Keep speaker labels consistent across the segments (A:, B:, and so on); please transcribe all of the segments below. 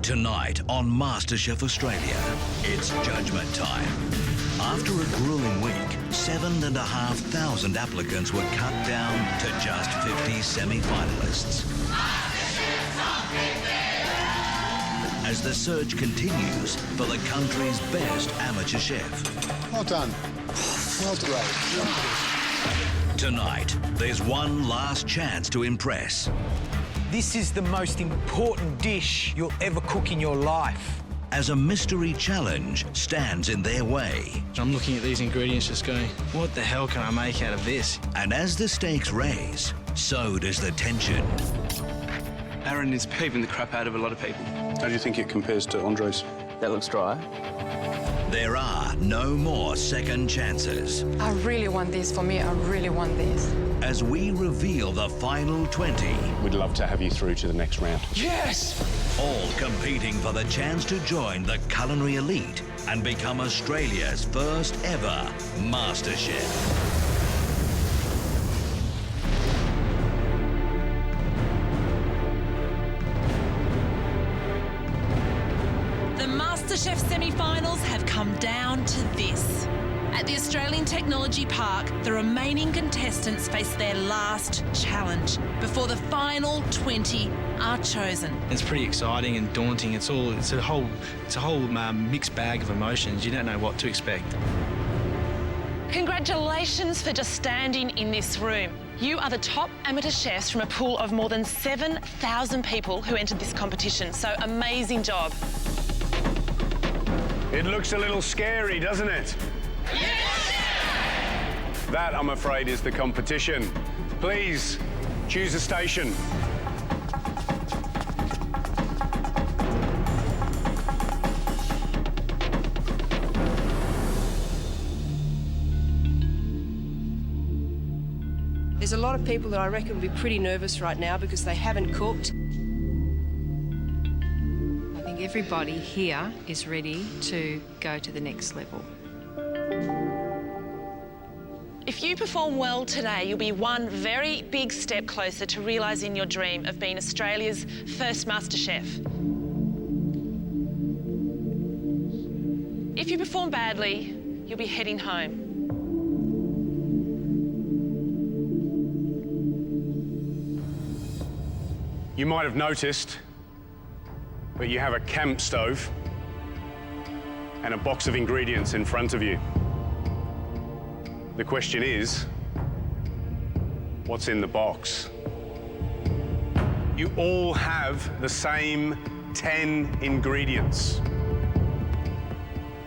A: Tonight on MasterChef Australia, it's judgment time. After a grueling week, 7,500 applicants were cut down to just 50 semi-finalists. As the search continues for the country's best amateur chef.
B: Well done. Well done.
A: Tonight, there's one last chance to impress.
C: This is the most important dish you'll ever cook in your life.
A: As a mystery challenge stands in their way.
D: I'm looking at these ingredients just going, what the hell can I make out of this?
A: And as the stakes raise, so does the tension.
E: Aaron is peeving the crap out of a lot of people.
B: How do you think it compares to Andre's?
E: That looks dry.
A: There are no more second chances.
F: I really want this. For me, I really want this.
A: As we reveal the final 20.
B: We'd love to have you through to the next round.
C: Yes!
A: All competing for the chance to join the culinary elite and become Australia's first ever MasterChef.
G: The MasterChef semi-finals have come down to this. At the Australian Technology Park, the remaining contestants face their last challenge before the final 20 are chosen.
D: It's pretty exciting and daunting. It's a whole mixed bag of emotions. You don't know what to expect.
G: Congratulations for just standing in this room. You are the top amateur chefs from a pool of more than 7,000 people who entered this competition, so amazing job.
H: It looks a little scary, doesn't it? Yes! That, I'm afraid, is the competition. Please, choose a station.
I: There's a lot of people that I reckon will be pretty nervous right now because they haven't cooked.
J: I think everybody here is ready to go to the next level.
G: If you perform well today, you'll be one very big step closer to realising your dream of being Australia's first MasterChef. If you perform badly, you'll be heading home.
H: You might have noticed, but you have a camp stove and a box of ingredients in front of you. The question is, what's in the box? You all have the same 10 ingredients.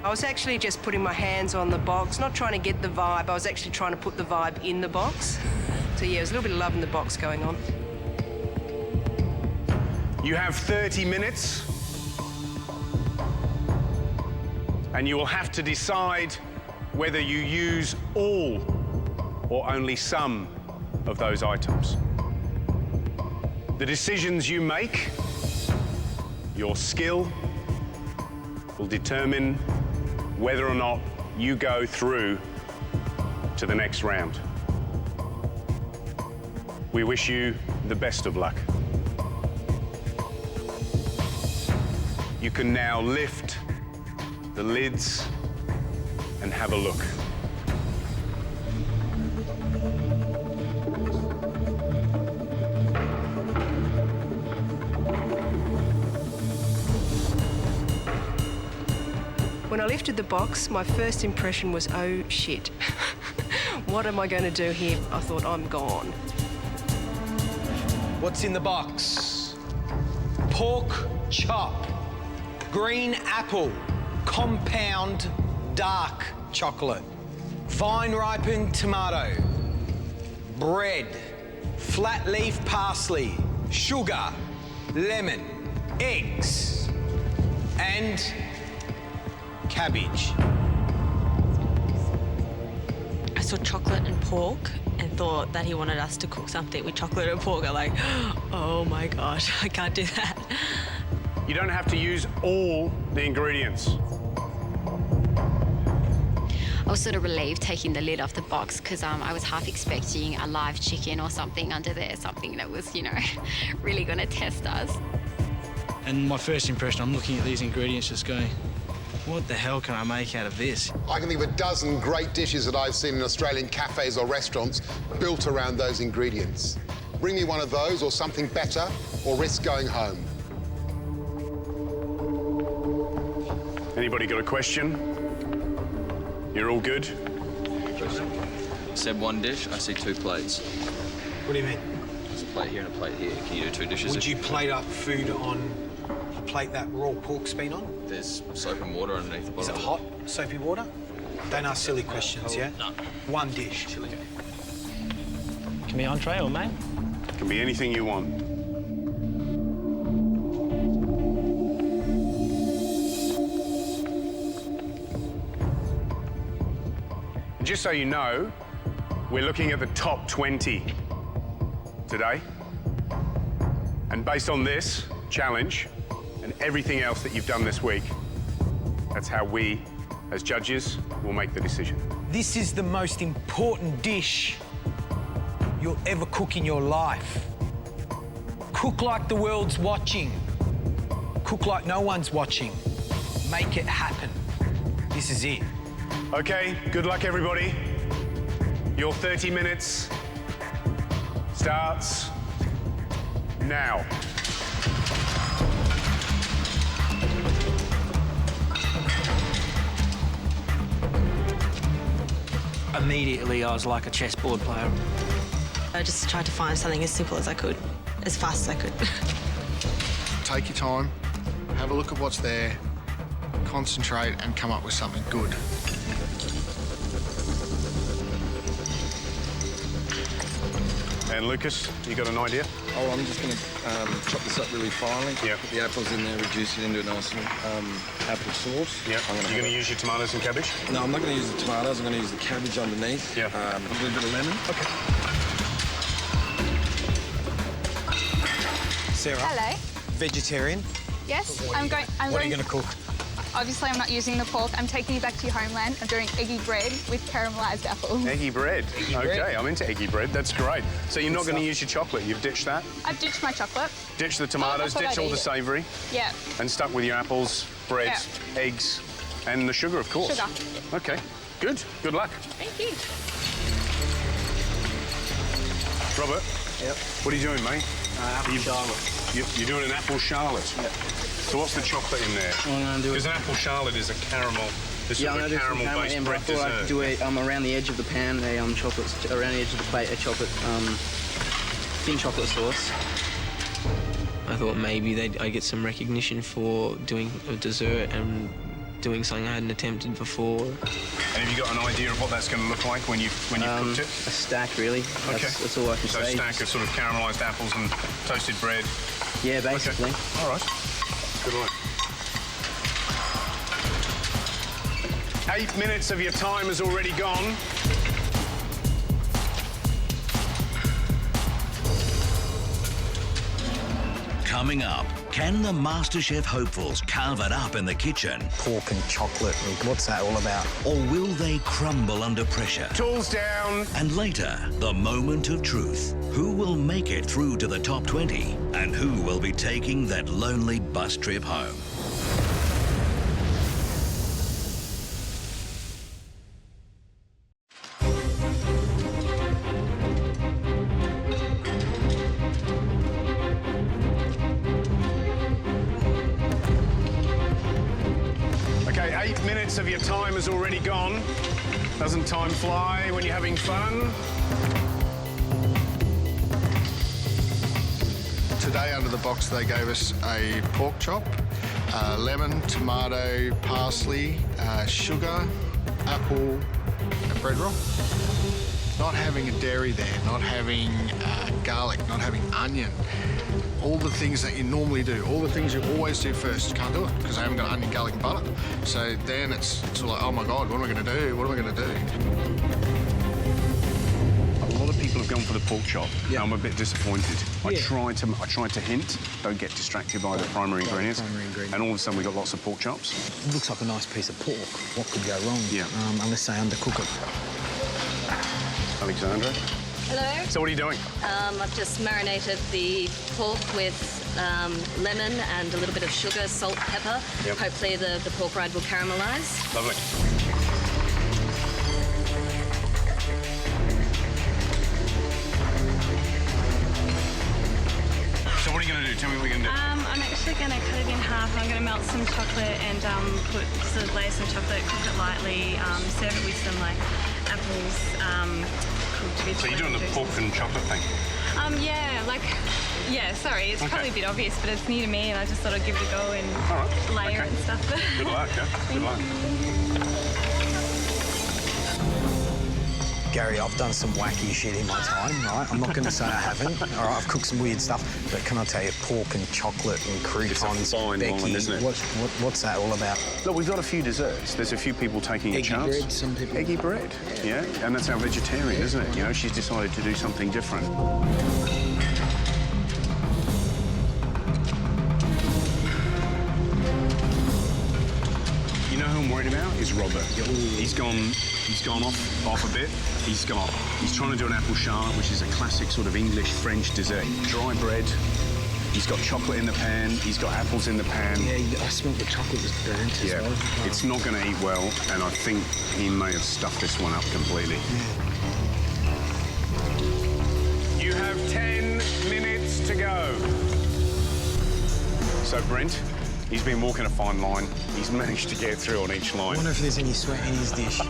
I: I was actually just putting my hands on the box, not trying to get the vibe. I was actually trying to put the vibe in the box. So yeah, there's a little bit of love in the box going on.
H: You have 30 minutes, and you will have to decide whether you use all or only some of those items. The decisions you make, your skill, will determine whether or not you go through to the next round. We wish you the best of luck. You can now lift the lids and have a look.
I: When I lifted the box, my first impression was, oh shit. What am I going to do here? I thought, I'm gone.
C: What's in the box? Pork chop, green apple, compound dark chocolate, vine-ripened tomato, bread, flat leaf parsley, sugar, lemon, eggs, and cabbage.
K: I saw chocolate and pork and thought that he wanted us to cook something with chocolate and pork. I'm like, oh my gosh, I can't do that.
H: You don't have to use all the ingredients.
L: I was sort of relieved taking the lid off the box because I was half expecting a live chicken or something under there, something that was, you know, really going to test us.
D: And my first impression, I'm looking at these ingredients just going, what the hell can I make out of this?
M: I can think of a dozen great dishes that I've seen in Australian cafes or restaurants built around those ingredients. Bring me one of those or something better, or risk going home.
H: Anybody got a question? You're all good?
N: Said one dish, I see 2 plates.
C: What do you mean?
N: There's a plate here and a plate here. Can you do 2 dishes?
C: Would you plate up food on a plate that raw pork's been on?
N: There's soap and water underneath the bottom.
C: Is it hot, soapy water? Don't ask silly questions, yeah?
N: No.
C: One dish.
N: Chili.
D: Can be entree or main?
H: Can be anything you want. And just so you know, we're looking at the top 20 today. And based on this challenge and everything else that you've done this week, that's how we, as judges, will make the decision.
C: This is the most important dish you'll ever cook in your life. Cook like the world's watching. Cook like no one's watching. Make it happen. This is it.
H: Okay, good luck, everybody. Your 30 minutes starts now.
O: Immediately, I was like a chessboard player.
K: I just tried to find something as simple as I could, as fast as I could.
P: Take your time, have a look at what's there, concentrate and come up with something good.
H: And Lucas, you got an idea?
Q: Oh, I'm just going to chop this up really finely.
H: Yeah.
Q: Put the apples in there, reduce it into a nice apple sauce.
H: Yeah. You're going to use your tomatoes and cabbage?
Q: No, I'm not going to use the tomatoes. I'm going to use the cabbage underneath.
H: Yeah.
Q: A little bit of lemon.
H: Okay.
C: Sarah.
R: Hello.
C: Vegetarian.
R: Yes,
C: What are you going to cook?
R: Obviously, I'm not using the pork. I'm taking you back to your homeland. I'm doing eggy bread with caramelised apples.
H: Eggy bread. Okay, I'm into eggy bread. That's great. So you're not going to use your chocolate. You've ditched that?
R: I've ditched my chocolate.
H: Ditched the tomatoes, ditched all the savoury.
R: Yeah.
H: And stuck with your apples, bread, eggs, and the sugar, of course.
R: Sugar.
H: Okay, good. Good luck.
R: Thank you.
H: Robert?
O: Yep.
H: What are you doing, mate?
O: Apple charlotte.
H: You're doing an apple charlotte?
O: Yep.
H: So what's the chocolate in there?
O: I'm going to do it.
H: Because an apple charlotte is a caramel. This is a caramel-based bread
O: dessert. I thought I'd do it around the edge of the pan, chocolate, around the edge of the plate, a chocolate, thin chocolate sauce.
S: I thought maybe I'd get some recognition for doing a dessert and doing something I hadn't attempted before.
H: And have you got an idea of what that's going to look like when you've cooked it?
O: A stack, really.
H: Okay.
O: That's all I can say.
H: So a stack of sort of caramelised apples and toasted bread.
O: Yeah, basically.
H: Okay. All right. Good luck. 8 minutes of your time has already gone.
A: Coming up, can the MasterChef hopefuls carve it up in the kitchen?
C: Pork and chocolate, what's that all about?
A: Or will they crumble under pressure?
H: Tools down.
A: And later, the moment of truth. Who will make it through to the top 20? And who will be taking that lonely bus trip home?
H: Okay, 8 minutes of your time has already gone. Doesn't time fly when you're having fun?
P: Today under the box they gave us a pork chop, lemon, tomato, parsley, sugar, apple and bread roll. Not having a dairy there, not having garlic, not having onion. All the things that you normally do, all the things you always do first, can't do it because I haven't got onion, garlic and butter. So then it's like, oh my God, what am I going to do? What am I going to do?
H: A lot of people have gone for the pork chop. Yeah. I'm a bit disappointed. I tried to hint, don't get distracted by the primary ingredients. And all of a sudden we got lots of pork chops.
C: It looks like a nice piece of pork. What could go wrong?
H: Yeah.
C: Unless they undercook it.
H: Alexandra?
T: Hello.
H: So what are you doing?
T: I've just marinated the pork with lemon and a little bit of sugar, salt, pepper.
H: Yep.
T: Hopefully the pork rind will caramelise.
H: Lovely. So what are you going to do? Tell me what you're going to do.
U: I'm actually going to cut it in half. I'm going to melt some chocolate and layer some chocolate, cook it lightly, serve it with some like apples cooked with.
H: So you're doing the pork and chocolate thing?
U: Sorry, it's probably a bit obvious, but it's new to me, and I just thought I'd give it a go and layer it and stuff.
H: Good luck, Good luck.
C: Gary, I've done some wacky shit in my time, right? I'm not going to say I haven't. All right, I've cooked some weird stuff, but can I tell you, pork and chocolate and croutons,
H: it's a fine
C: Becky,
H: line, isn't it?
C: What's that all about?
H: Look, we've got a few desserts. There's a few people taking a chance.
C: Eggy bread, some people.
H: Eggy bread, yeah. And that's our vegetarian, isn't it? You know, she's decided to do something different. You know who I'm worried about? Is Robert. He's gone off a bit. He's trying to do an apple charlotte, which is a classic sort of English French dessert. Dry bread. He's got chocolate in the pan. He's got apples in the pan.
C: Yeah, I smelled the chocolate was burnt as well.
H: It's not going to eat well, and I think he may have stuffed this one up completely. Yeah. You have 10 minutes to go. So Brent, he's been walking a fine line. He's managed to get through on each line.
C: I wonder if there's any sweat in his dish.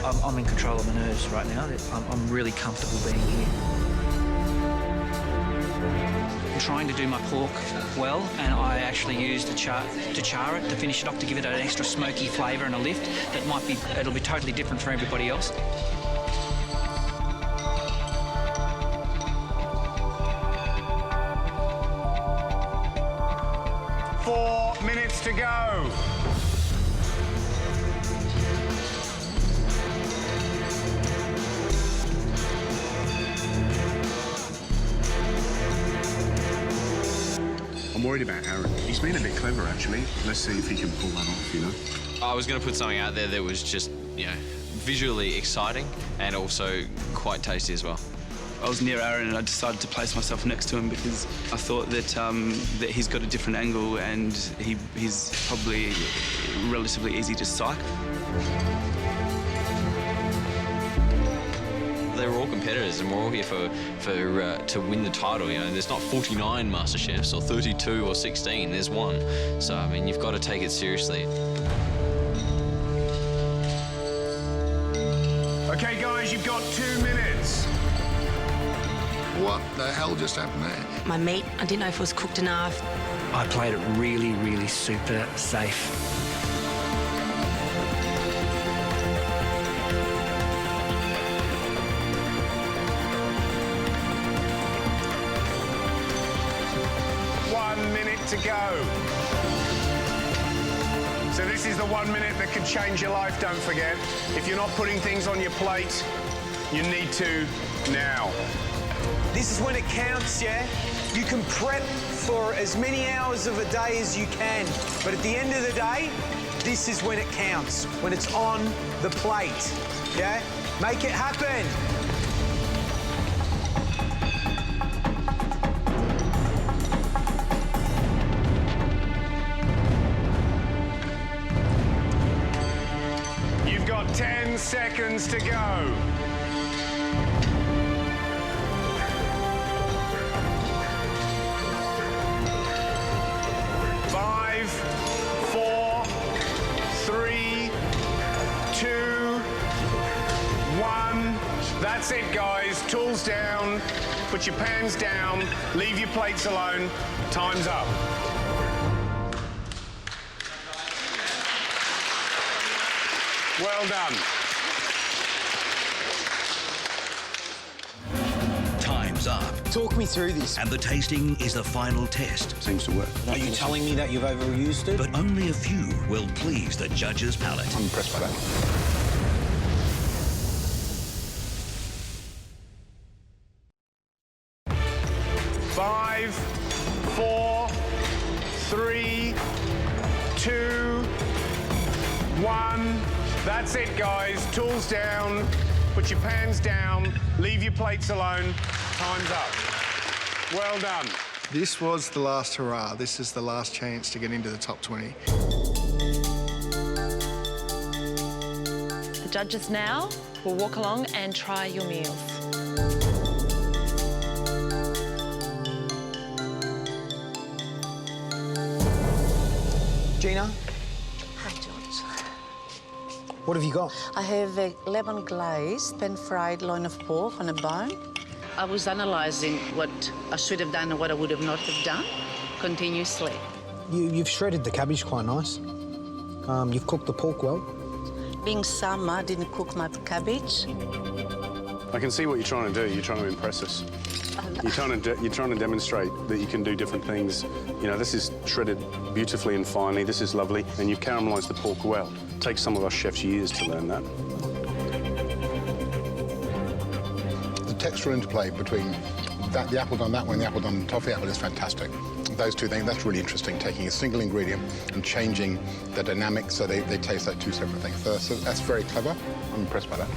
V: I'm in control of my nerves right now. I'm really comfortable being here. I'm trying to do my pork well, and I actually used to char it, to finish it off, to give it an extra smoky flavour and a lift that it'll be totally different for everybody else.
H: To go. I'm worried about Aaron. He's been a bit clever, actually. Let's see if he can pull that off, you know?
N: I was going to put something out there that was just, visually exciting and also quite tasty as well.
E: I was near Aaron and I decided to place myself next to him because I thought that that he's got a different angle and he's probably relatively easy to psych.
N: They're all competitors and we're all here to win the title. You know, there's not 49 MasterChefs or 32 or 16. There's one. So I mean, you've got to take it seriously.
H: Okay, guys, you've got 2 minutes.
P: What the hell just happened there?
T: My meat, I didn't know if it was cooked enough.
V: I played it really, really super safe.
H: To go. So this is the 1 minute that could change your life, don't forget. If you're not putting things on your plate, you need to now.
C: This is when it counts, yeah? You can prep for as many hours of a day as you can, but at the end of the day, this is when it counts, when it's on the plate, yeah? Make it happen.
H: You've got 10 seconds to go. 5, 4, 3, 2, 1. That's it, guys. Tools down. Put your pans down. Leave your plates alone. Time's up. Well done.
A: Time's up.
C: Talk me through this.
A: And the tasting is the final test.
H: Seems to work.
C: Are you telling me that you've overused it?
A: But only a few will please the judge's palate.
H: I'm impressed by that. 5, 4, 3, 2, 1. That's it, guys. Tools down. Put your pans down. Leave your plates alone. Time's up. Well done.
P: This was the last hurrah. This is the last chance to get into the top 20.
G: The judges now will walk along and try your meals.
C: Gina,
B: Hi, George.
C: what have you got?
B: I have a lemon glazed, pan-fried loin of pork on a bone. I was analysing what I should have done and what I would have not have done continuously.
C: You've shredded the cabbage quite nice. You've cooked the pork well.
B: Being summer, I didn't cook my cabbage.
H: I can see what you're trying to do. You're trying to impress us. You're trying to demonstrate that you can do different things. You know, this is shredded beautifully and finely. This is lovely, and you've caramelised the pork well. It takes some of us chefs years to learn that.
M: The textural interplay between the apple on that one and the apple on toffee apple is fantastic. Those two things, that's really interesting, taking a single ingredient and changing the dynamic so they taste like two separate things. So that's very clever. I'm impressed by that.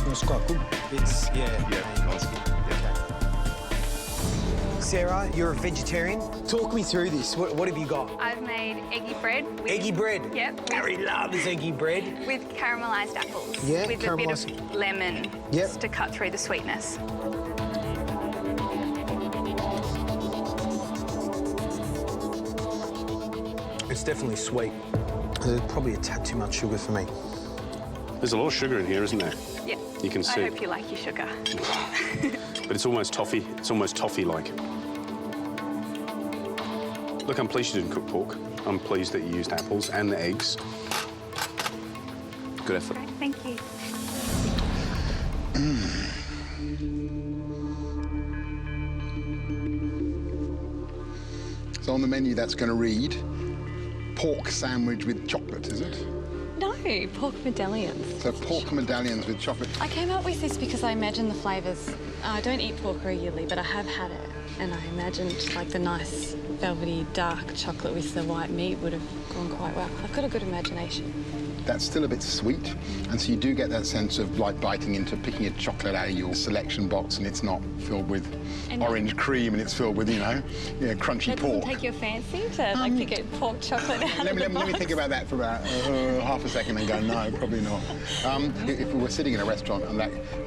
C: It's quite good. It's, that's good. Sarah, you're a vegetarian. Talk me through this. What have you got?
R: I've made eggy bread.
C: Eggy bread?
R: Yep.
C: Gary loves eggy bread.
R: With caramelised apples.
C: Yeah,
R: with a bit of lemon just to cut through the sweetness.
C: It's definitely sweet. There's probably a tad too much sugar for me.
H: There's a lot of sugar in here, isn't there?
R: Yeah.
H: You can see.
R: I hope you like your sugar.
H: But it's almost toffee. It's almost toffee-like. Look, I'm pleased you didn't cook pork. I'm pleased that you used apples and the eggs. Good effort.
R: Thank you.
M: So on the menu, that's going to read pork sandwich with chocolate, is it?
F: No, pork medallions.
M: So pork medallions with chocolate.
F: I came up with this because I imagine the flavours. I don't eat pork regularly, but I have had it, and I imagined like the nice velvety dark chocolate with the white meat would have gone quite well. I've got a good imagination.
M: That's still a bit sweet, and so you do get that sense of like biting into picking a chocolate out of your selection box, and it's not filled with orange cream, and it's filled with, crunchy
F: That
M: pork.
F: doesn't take your fancy to like pick a pork chocolate out
M: Let
F: of the
M: me
F: box?
M: think about that for about half a second and go, no, probably not. If we were sitting in a restaurant and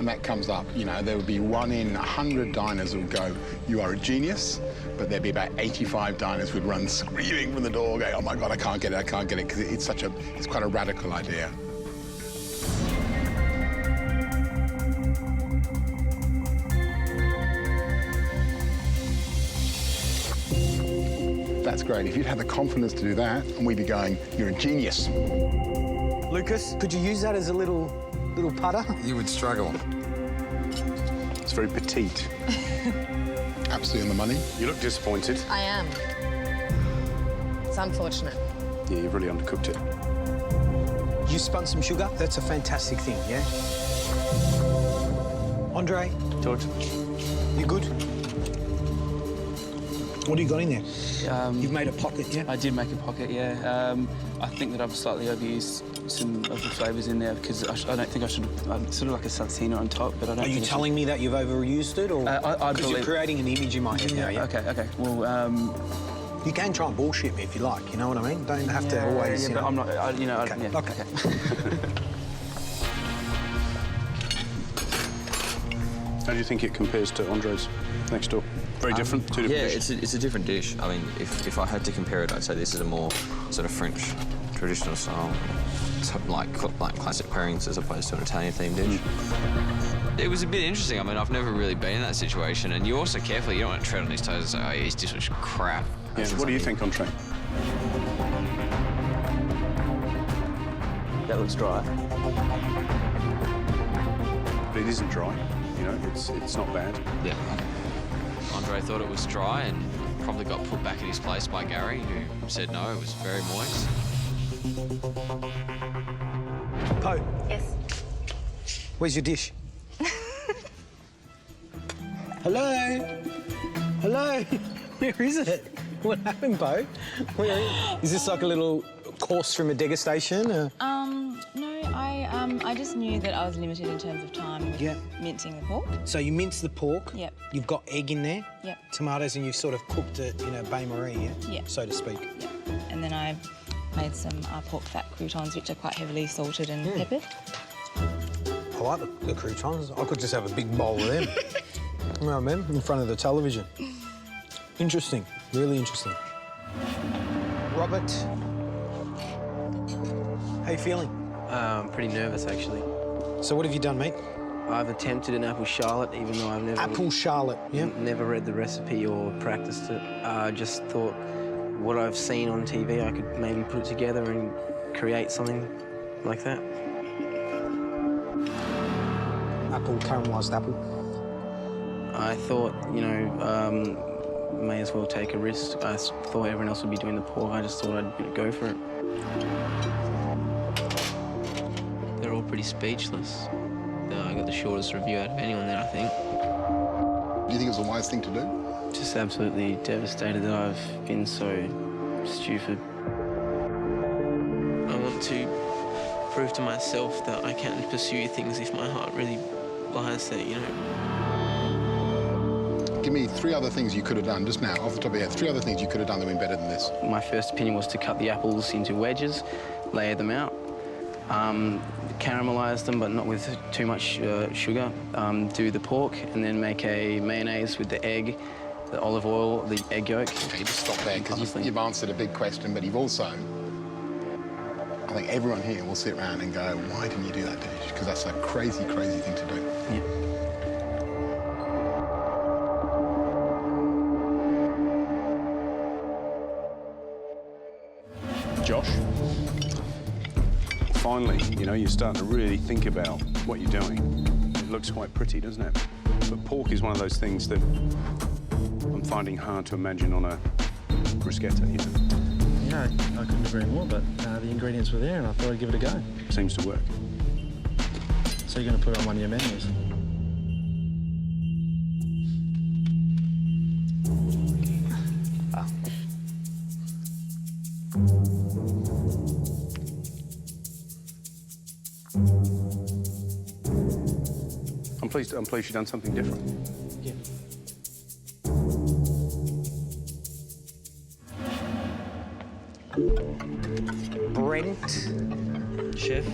M: that comes up, there would be 1 in 100 diners who would go, you are a genius, but there'd be about 85 diners who would run screaming from the door, going, oh my God, I can't get it, because it's quite a radical idea. That's great. If you'd had the confidence to do that, and we'd be going, you're a genius.
C: Lucas, could you use that as a little putter?
M: You would struggle.
H: It's very petite.
M: Absolutely on the money.
H: You look disappointed.
W: I am. It's unfortunate.
H: Yeah, you've really undercooked it.
C: You spun some sugar? That's a fantastic thing, yeah? Andre?
V: George?
C: You good? What do you got in there? You've made a pocket, yeah?
V: I did make a pocket, yeah. I think that I've slightly overused some of the flavours in there because I don't think I should have, sort of like a salsina on top, but I don't
C: Are you telling me that you've overused it, or?
V: I
C: Because you're creating an image in my head now, yeah?
V: Okay. Well,
C: you can try and bullshit me if you like, you know what I mean? Don't have to always,
V: Yeah,
C: you
V: but
C: know.
V: I'm not,
C: Okay.
H: How do you think it compares to Andre's next door? Very different, two different dishes?
N: Yeah, it's a different dish. I mean, if I had to compare it, I'd say this is a more sort of French traditional style, like classic pairings as opposed to an Italian-themed dish. It was a bit interesting. I mean, I've never really been in that situation, and you're also careful. You don't want to tread on his toes and say, oh, yeah, his dish was crap.
H: Yeah, what do you think, Andre?
V: that looks dry.
H: But it isn't dry. It's not bad.
N: Yeah. Andre thought it was dry and probably got put back in his place by Gary, who said no, it was very moist.
C: Poe.
R: Yes.
C: Where's your dish? Hello? Hello? Where is it? What happened, Poe? Is this like a little course from a degustation? Or?
I: No, I just knew that I was limited in terms of time with mincing the pork.
C: So you mince the pork.
I: Yep.
C: You've got egg in there.
I: Yep.
C: Tomatoes, and you've sort of cooked it in a bain-marie, yeah?
I: Yep.
C: So to speak.
I: Yep. And then I made some pork fat croutons, which are quite heavily salted and peppered.
C: I like the croutons. I could just have a big bowl of them. You know what I mean? In front of the television. Interesting. Really interesting. Robert, how you feeling?
S: Pretty nervous, actually.
C: So what have you done, mate?
S: I've attempted an apple charlotte, even though I've never...
C: Apple charlotte, yeah.
S: Never read the recipe or practiced it. I just thought what I've seen on TV, I could maybe put it together and create something like that.
C: Apple, caramelised apple.
S: I thought, you know, may as well take a risk. I thought everyone else would be doing the pork. I just thought I'd go for it. They're all pretty speechless. I got the shortest review out of anyone there, I think.
M: Do you think it was a wise thing to do?
S: Just absolutely devastated that I've been so stupid. I want to prove to myself that I can pursue things if my heart really lies there, you know.
M: Give me 3 other things you could have done just now, off the top of your head. 3 other things you could have done that would been better than this.
S: My first opinion was to cut the apples into wedges, layer them out, caramelise them, but not with too much sugar, do the pork, and then make a mayonnaise with the egg, the olive oil, the egg yolk.
M: Okay, just stop there, because you've answered a big question, but you've also... I think everyone here will sit around and go, why didn't you do that dish? Because that's a crazy, crazy thing to do.
S: Yeah.
H: Josh, finally, you know, you're starting to really think about what you're doing. It looks quite pretty, doesn't it? But pork is one of those things that I'm finding hard to imagine on a bruschetta, you know?
J: Yeah, I couldn't agree more, but the ingredients were there and I thought I'd give it a go.
H: Seems to work.
J: So you're going to put it on one of your menus?
H: I'm pleased you've done something different.
J: Yeah.
C: Brent.
S: Chef.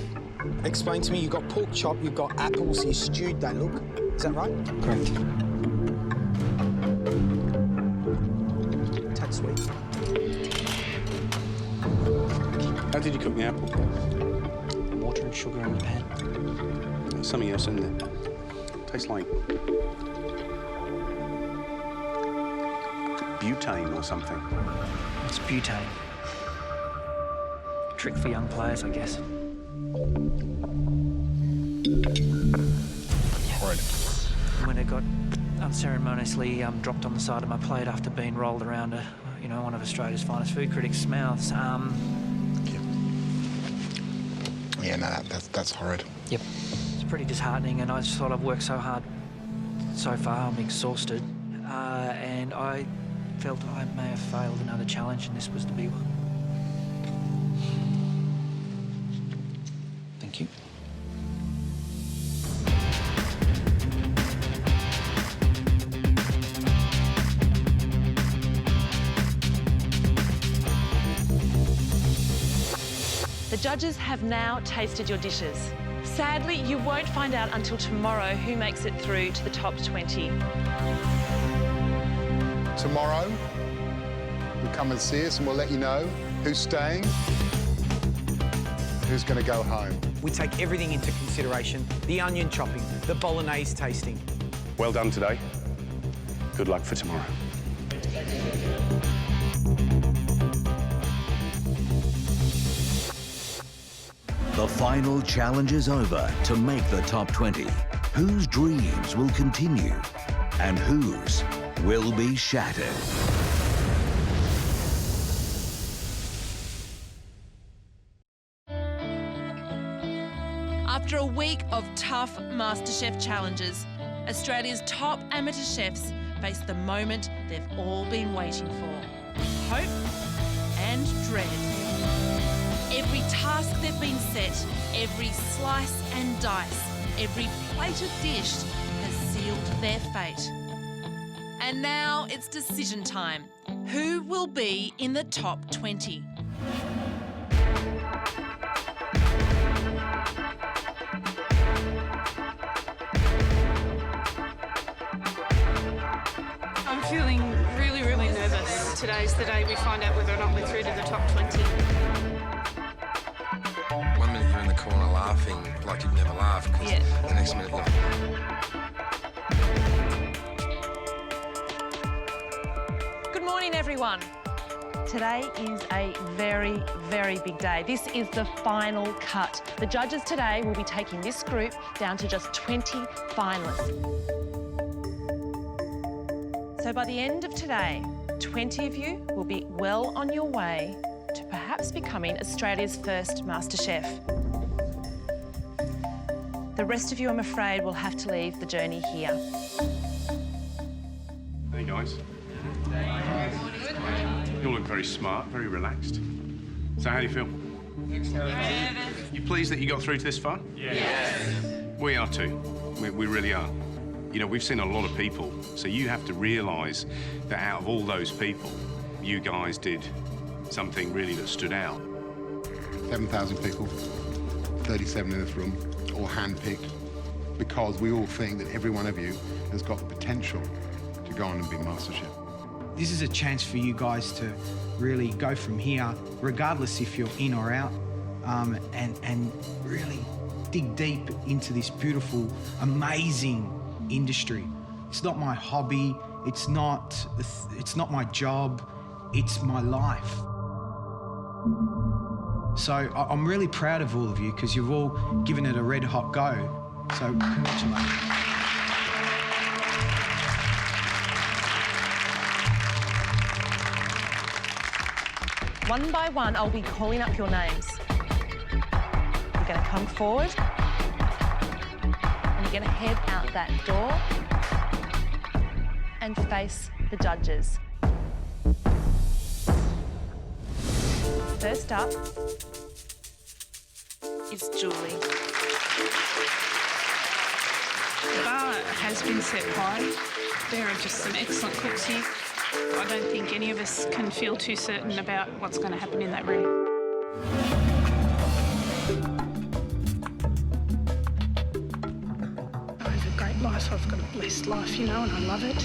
C: Explain to me, you've got pork chop, you've got apples, you stewed that, look. Is that right?
J: Correct.
C: Tad sweet.
H: How did you cook the apple?
J: Water and sugar in the pan.
H: There's something else in there. Tastes like butane or something.
J: It's butane. Trick for young players, I guess.
M: Horrid.
J: When it got unceremoniously dropped on the side of my plate after being rolled around one of Australia's finest food critics' mouths.
M: Yeah, no, that's horrid.
J: Yep. It's pretty disheartening, and I just thought I've worked so hard so far. I'm exhausted, and I felt I may have failed another challenge, and this was the big one. Thank you.
G: The judges have now tasted your dishes. Sadly, you won't find out until tomorrow who makes it through to the top 20.
M: Tomorrow, you'll come and see us and we'll let you know who's staying, who's going to go home.
C: We take everything into consideration. The onion chopping, the bolognese tasting.
H: Well done today. Good luck for tomorrow.
A: The final challenge is over to make the top 20. Whose dreams will continue and whose will be shattered?
G: After a week of tough MasterChef challenges, Australia's top amateur chefs face the moment they've all been waiting for. Hope and dread. Every task they've been set, every slice and dice, every plated dish has sealed their fate. And now it's decision time. Who will be in the top 20?
D: I'm feeling really, really nervous. Today's the day we find out whether or not we're through to the top 20.
Q: 1 minute you're in the corner laughing like you've never laughed, because the next minute you're...
G: Good morning, everyone. Today is a very, very big day. This is the final cut. The judges today will be taking this group down to just 20 finalists. So by the end of today, 20 of you will be well on your way to perhaps becoming Australia's first MasterChef. The rest of you, I'm afraid, will have to leave the journey here.
H: Hey, guys. You all look very smart, very relaxed. So how do you feel? You pleased that you got through to this far? Yes. We are too. We really are. You know, we've seen a lot of people, so you have to realise that out of all those people, you guys did something really that stood out.
M: 7,000 people, 37 in this room, all handpicked, because we all think that every one of you has got the potential to go on and be MasterChef.
C: This is a chance for you guys to really go from here, regardless if you're in or out, and really dig deep into this beautiful, amazing industry. It's not my hobby, it's not my job, it's my life. So I'm really proud of all of you because you've all given it a red hot go. So congratulations.
G: One by one, I'll be calling up your names. You're going to come forward and you're going to head out that door and face the judges. First up is Julie.
D: The bar has been set high. There are just some excellent cooks here. I don't think any of us can feel too certain about what's going to happen in that room. I have a great life. I've got a blessed life, you know, and I love it.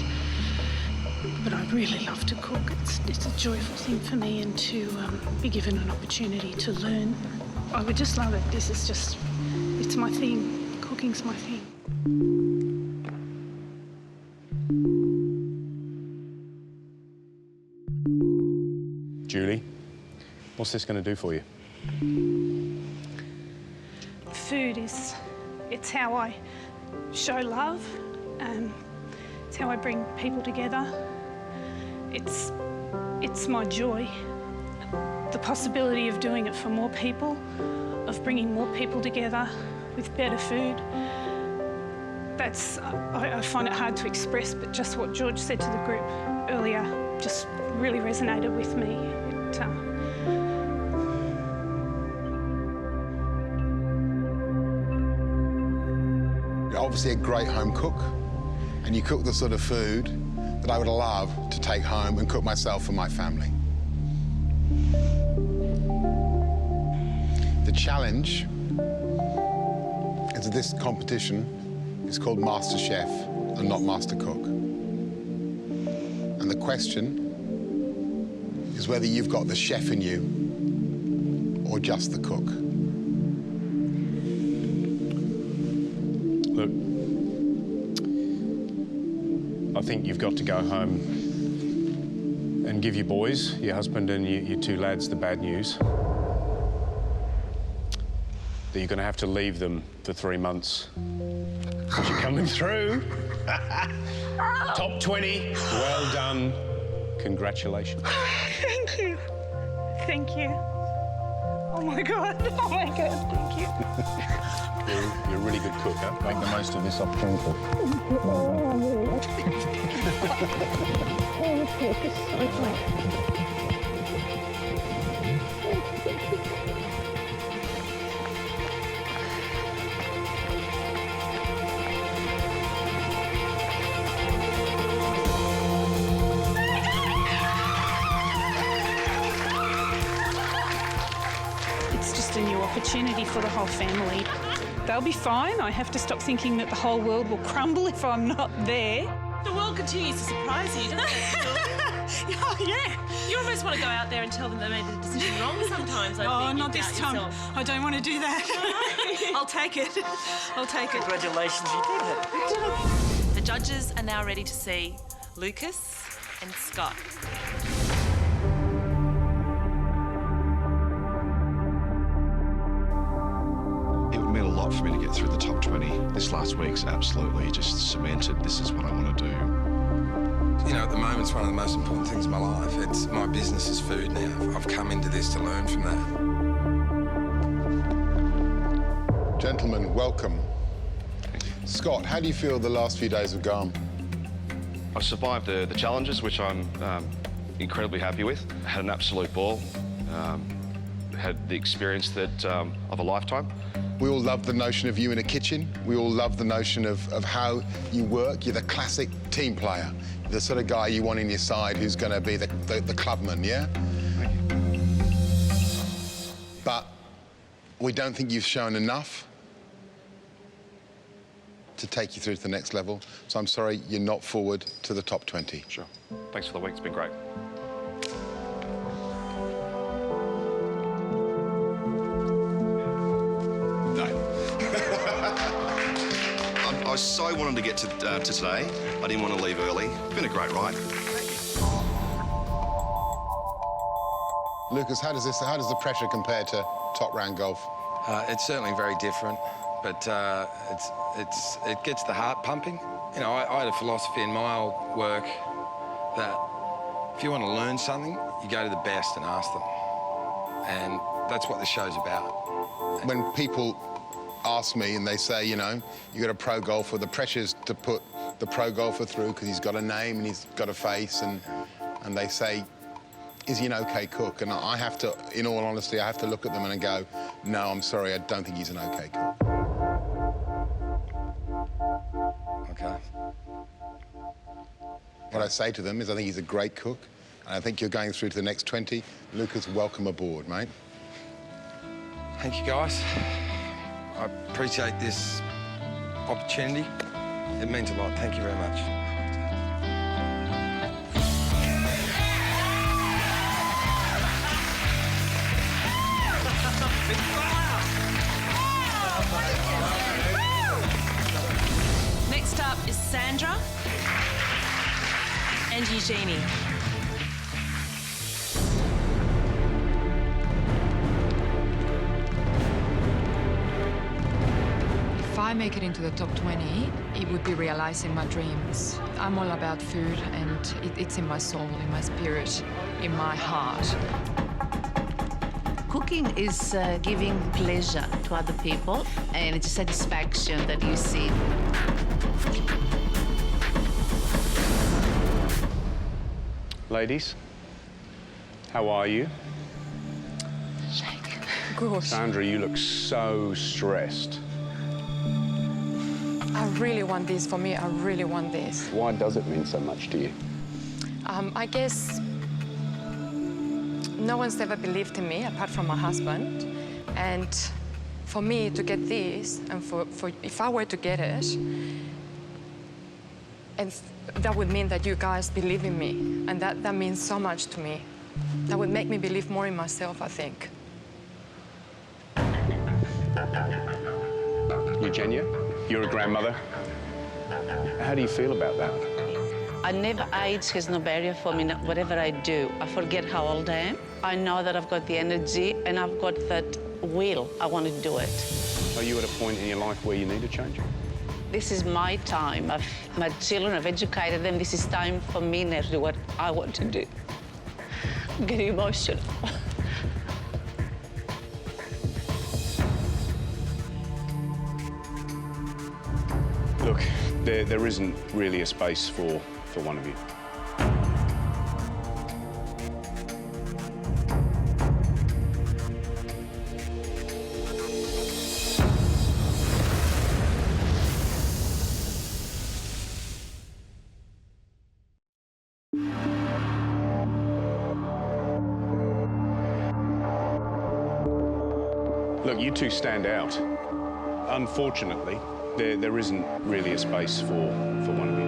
D: But I really love to cook. It's a joyful thing for me, and to be given an opportunity to learn, I would just love it. This is just, it's my thing. Cooking's my thing.
H: Julie, what's this going to do for you?
D: Food it's how I show love. It's how I bring people together. It's my joy. The possibility of doing it for more people, of bringing more people together with better food. I find it hard to express, but just what George said to the group earlier just really resonated with me.
M: You're obviously a great home cook, and you cook the sort of food that I would love to take home and cook myself for my family. The challenge is this competition is called MasterChef and not Master Cook. And the question is whether you've got the chef in you or just the cook.
H: Look, I think you've got to go home and give your boys, your husband and your two lads, the bad news. That you're going to have to leave them for 3 months. Because you're coming through. Top 20, well done. Congratulations.
D: Thank you. Thank you. Oh my God, thank you.
H: You're a really good cook, huh?
M: Make the most of this opportunity.
D: opportunity for the whole family. They'll be fine. I have to stop thinking that the whole world will crumble if I'm not there.
G: The world continues to surprise you, doesn't it?
D: Oh, yeah.
G: You almost want to go out there and tell them they made the decision wrong sometimes.
D: Oh, not this time. I don't want to do that. I'll take it. I'll take it.
J: Congratulations, you did it.
G: The judges are now ready to see Lucas and Scott.
K: It meant a lot for me to get through the top 20. This last week's absolutely just cemented this is what I want to do.
Q: You know, at the moment, it's one of the most important things in my life. It's my business is food now. I've come into this to learn from that.
M: Gentlemen, welcome. Scott, how do you feel the last few days have gone?
K: I survived the challenges, which I'm incredibly happy with. Had an absolute ball. Had the experience that of a lifetime.
M: We all love the notion of you in a kitchen. We all love the notion of how you work. You're the classic team player. You're the sort of guy you want in your side who's going to be the clubman, yeah?
K: Thank you.
M: But we don't think you've shown enough to take you through to the next level. So I'm sorry, you're not forward to the top 20.
K: Sure. Thanks for the week. It's been great. I so wanted to get to today. I didn't want to leave early. It's been a great ride.
M: Lucas, how does the pressure compare to top round golf?
Q: It's certainly very different, but it gets the heart pumping. You know, I had a philosophy in my old work that if you want to learn something, you go to the best and ask them. And that's what the show's about.
M: When people ask me and they say, you know, you got a pro golfer, the pressure's to put the pro golfer through because he's got a name and he's got a face, and they say, is he an okay cook? And I have to, in all honesty, I have to look at them and go, no, I'm sorry, I don't think he's an okay cook.
Q: Okay.
M: What I say to them is I think he's a great cook, and I think you're going through to the next 20. Lucas, welcome aboard, mate.
Q: Thank you, guys. I appreciate this opportunity. It means a lot. Thank you very much.
G: Next up is Sandra and Eugenie.
L: If I make it into the top 20, it would be realizing my dreams. I'm all about food, and it's in my soul, in my spirit, in my heart.
B: Cooking is giving pleasure to other people, and it's a satisfaction that you see.
H: Ladies, how are you?
L: Good.
H: Sandra, you look so stressed.
L: I really want this for me. I really want this.
H: Why does it mean so much to you?
L: I guess no one's ever believed in me apart from my husband. And for me to get this, and for if I were to get it, and that would mean that you guys believe in me. And that means so much to me. That would make me believe more in myself, I think.
H: Eugenia, you're a grandmother. How do you feel about that?
B: I never age has no barrier for me. Whatever I do, I forget how old I am. I know that I've got the energy and I've got that will. I want to do it.
H: Are you at a point in your life where you need a change?
B: This is my time. My children, I've educated them. This is time for me now to do what I want to do. I'm getting emotional.
H: Look, there isn't really a space for one of you. Look, you two stand out. Unfortunately, there isn't really a space for one of you.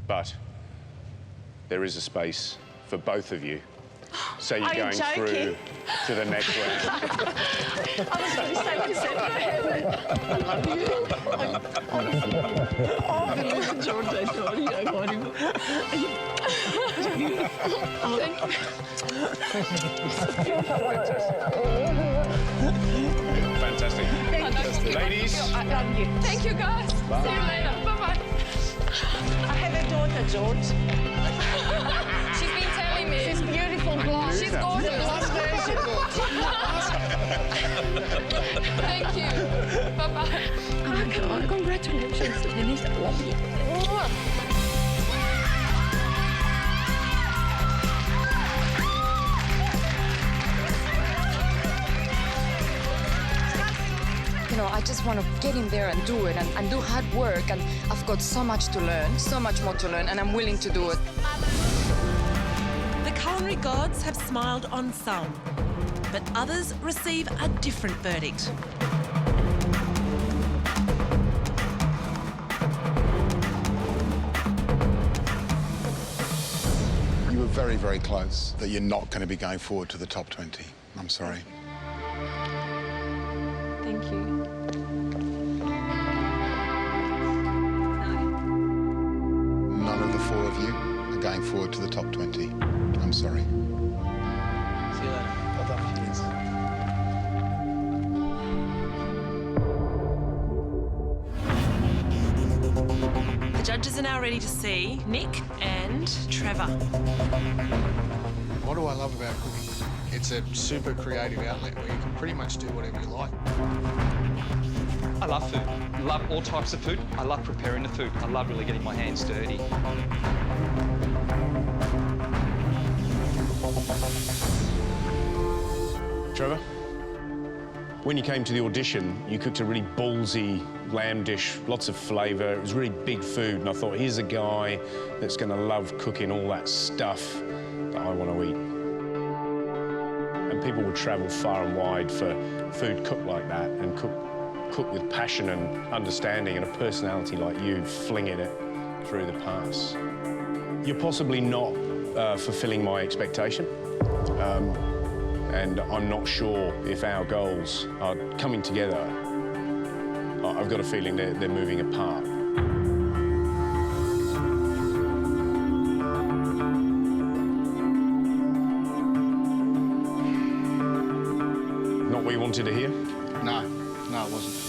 H: But there is a space for both of you. So you're going through to the next round.
D: I was going to say what you said. I love you. George, I told you I want him.
H: Fantastic. Fantastic. Ladies.
D: I love you. Thank you, guys.
H: Bye.
D: See you later. Bye-bye. I have a daughter, George. She's been telling me. She's beautiful, blonde. She's gorgeous. Thank you. Bye-bye. Oh, my God. Congratulations, Denise. I love you.
L: You know, I just want to get in there and do it and do hard work, and I've got so much to learn, so much more to learn, and I'm willing to do it.
G: The culinary gods have smiled on some, but others receive a different verdict.
M: You were very, very close that you're not going to be going forward to the top 20. I'm sorry.
F: Thank you.
M: None of the four of you are going forward to the top 20. I'm sorry.
S: See you later. Well done.
G: The judges are now ready to see Nick and Trevor.
P: What do I love about cooking? It's a super creative outlet where you can pretty much do whatever you like.
E: I love food. I love all types of food. I love preparing the food. I love really getting my hands dirty.
H: Trevor, when you came to the audition, you cooked a really ballsy lamb dish, lots of flavour. It was really big food, and I thought, here's a guy that's going to love cooking all that stuff that I want to eat. And people would travel far and wide for food cooked like that, and cook with passion and understanding, and a personality like you flinging it through the pass. You're possibly not fulfilling my expectation. And I'm not sure if our goals are coming together. I've got a feeling they're moving apart. Not what you wanted to hear?
P: No, it wasn't.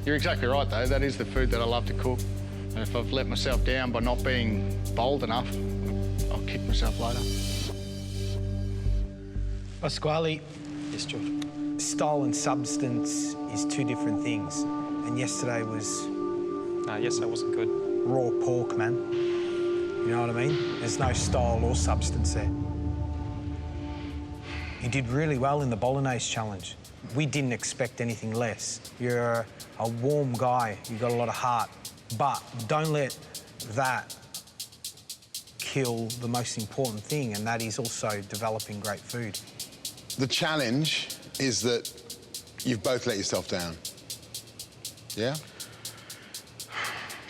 P: You're exactly right, though. That is the food that I love to cook. And if I've let myself down by not being bold enough, I'll kick myself later.
C: Pasquale.
J: Yes, George.
C: Style and substance is two different things. And yesterday was...
E: yesterday wasn't good.
C: Raw pork, man. You know what I mean? There's no style or substance there. You did really well in the Bolognese challenge. We didn't expect anything less. You're a warm guy. You've got a lot of heart. But don't let that kill the most important thing, and that is also developing great food.
M: The challenge is that you've both let yourself down. Yeah?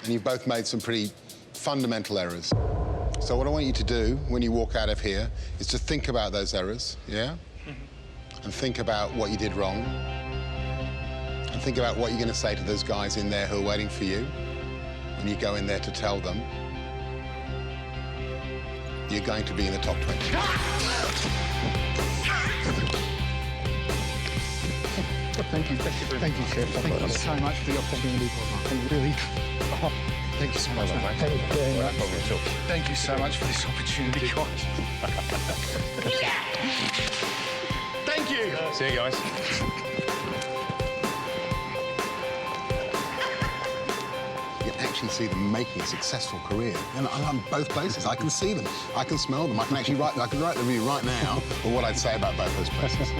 M: And you've both made some pretty fundamental errors. So what I want you to do when you walk out of here is to think about those errors, yeah? And think about what you did wrong. And think about what you're going to say to those guys in there who are waiting for you when you go in there to tell them you're going to be in the top 20.
P: Thank you. Thank you, Chef. Thank you so much for the opportunity. Thank you so much, mate. Thank you very much. Thank you so much for this opportunity, guys.
H: Thank you. See you guys.
M: You can actually see them making a successful career. And I'm both places. I can see them. I can smell them. I can actually write the review right now of what I'd say about both those places.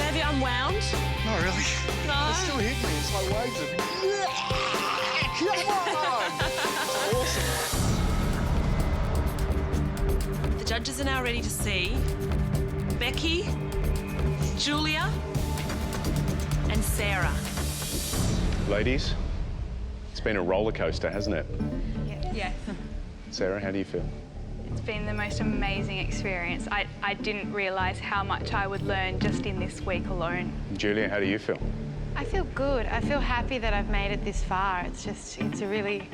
G: Have you unwound?
P: Not really.
G: No.
P: It still hit me. It's like waves of, yeah, come on! It's awesome.
G: The judges are now ready to see Becky, Julia, and Sarah.
H: Ladies, it's been a roller coaster, hasn't it?
R: Yes.
H: Sarah, how do you feel?
R: It's been the most amazing experience. I didn't realise how much I would learn just in this week alone.
H: Julia, how do you feel?
O: I feel good. I feel happy that I've made it this far. It's a really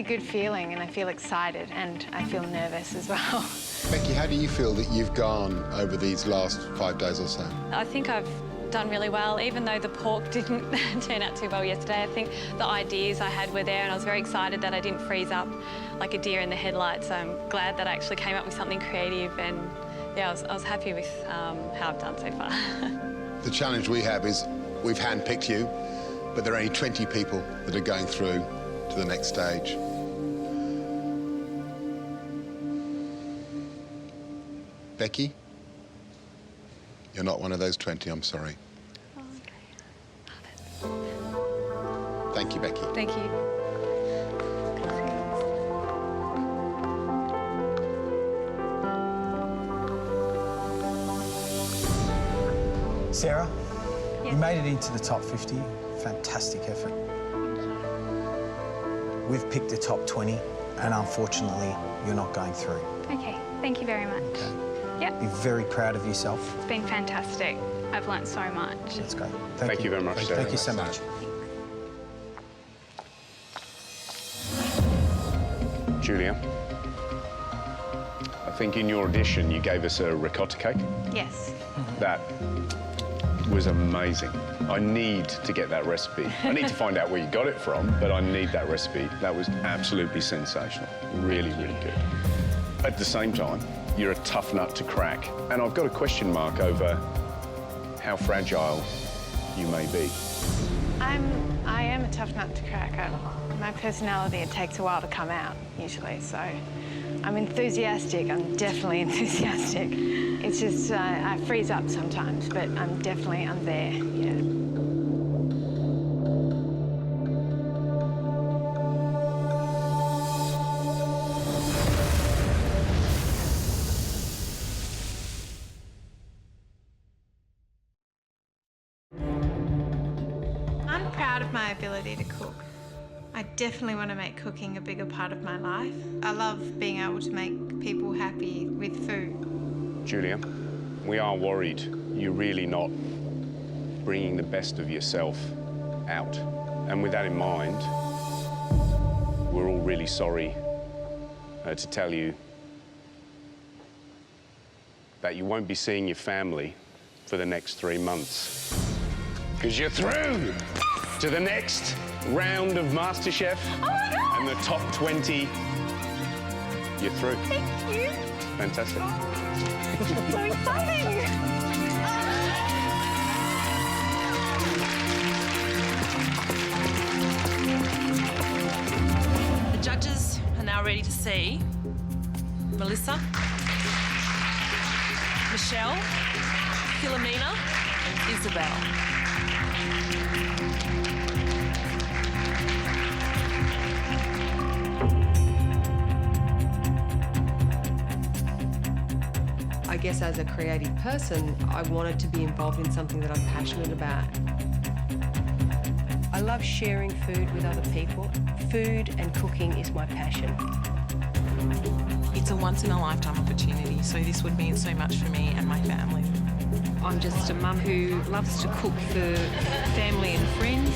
O: good feeling, and I feel excited, and I feel nervous as well.
M: Becky, how do you feel that you've gone over these last 5 days or so?
F: I think I've done really well, even though the pork didn't turn out too well yesterday. I think the ideas I had were there, and I was very excited that I didn't freeze up like a deer in the headlights. I'm glad that I actually came up with something creative, and yeah, I was happy with how I've done so far.
M: The challenge we have is we've handpicked you, but there are only 20 people that are going through to the next stage. Becky, you're not one of those 20, I'm sorry.
F: Oh, okay.
M: Thank you, Becky.
F: Thank you.
C: Sarah, you made it into the top 50. Fantastic effort. We've picked the top 20, and unfortunately, you're not going through.
R: Okay, thank you very much.
C: Okay.
R: Yep.
C: Be very proud of yourself.
R: It's been fantastic. I've learnt so much.
C: That's great.
H: Thank you very much, Sarah.
C: Thank you so much.
H: Julia, I think in your audition you gave us a ricotta cake.
O: Yes.
H: That was amazing. I need to get that recipe. I need to find out where you got it from, but I need that recipe. That was absolutely sensational. Really, really good. At the same time, you're a tough nut to crack. And I've got a question mark over how fragile you may be.
O: I am a tough nut to crack. My personality, it takes a while to come out, usually, so I'm enthusiastic. I'm definitely enthusiastic. It's just I freeze up sometimes, but I'm there, yeah.
T: I'm proud of my ability to cook. I definitely want to make cooking a bigger part of my life. I love being able to make people happy with food.
H: Julia, we are worried you're really not bringing the best of yourself out. And with that in mind, we're all really sorry to tell you that you won't be seeing your family for the next 3 months. Because you're through to the next round of MasterChef.
T: Oh my God!
H: And the top 20, you're through.
T: Thank you.
H: Fantastic.
T: So exciting.
G: The judges are now ready to see Melissa, Michelle, Philomena, and Isabel.
U: I guess as a creative person, I wanted to be involved in something that I'm passionate about. I love sharing food with other people. Food and cooking is my passion.
X: It's a once-in-a-lifetime opportunity, so this would mean so much for me and my family.
I: I'm just a mum who loves to cook for family and friends.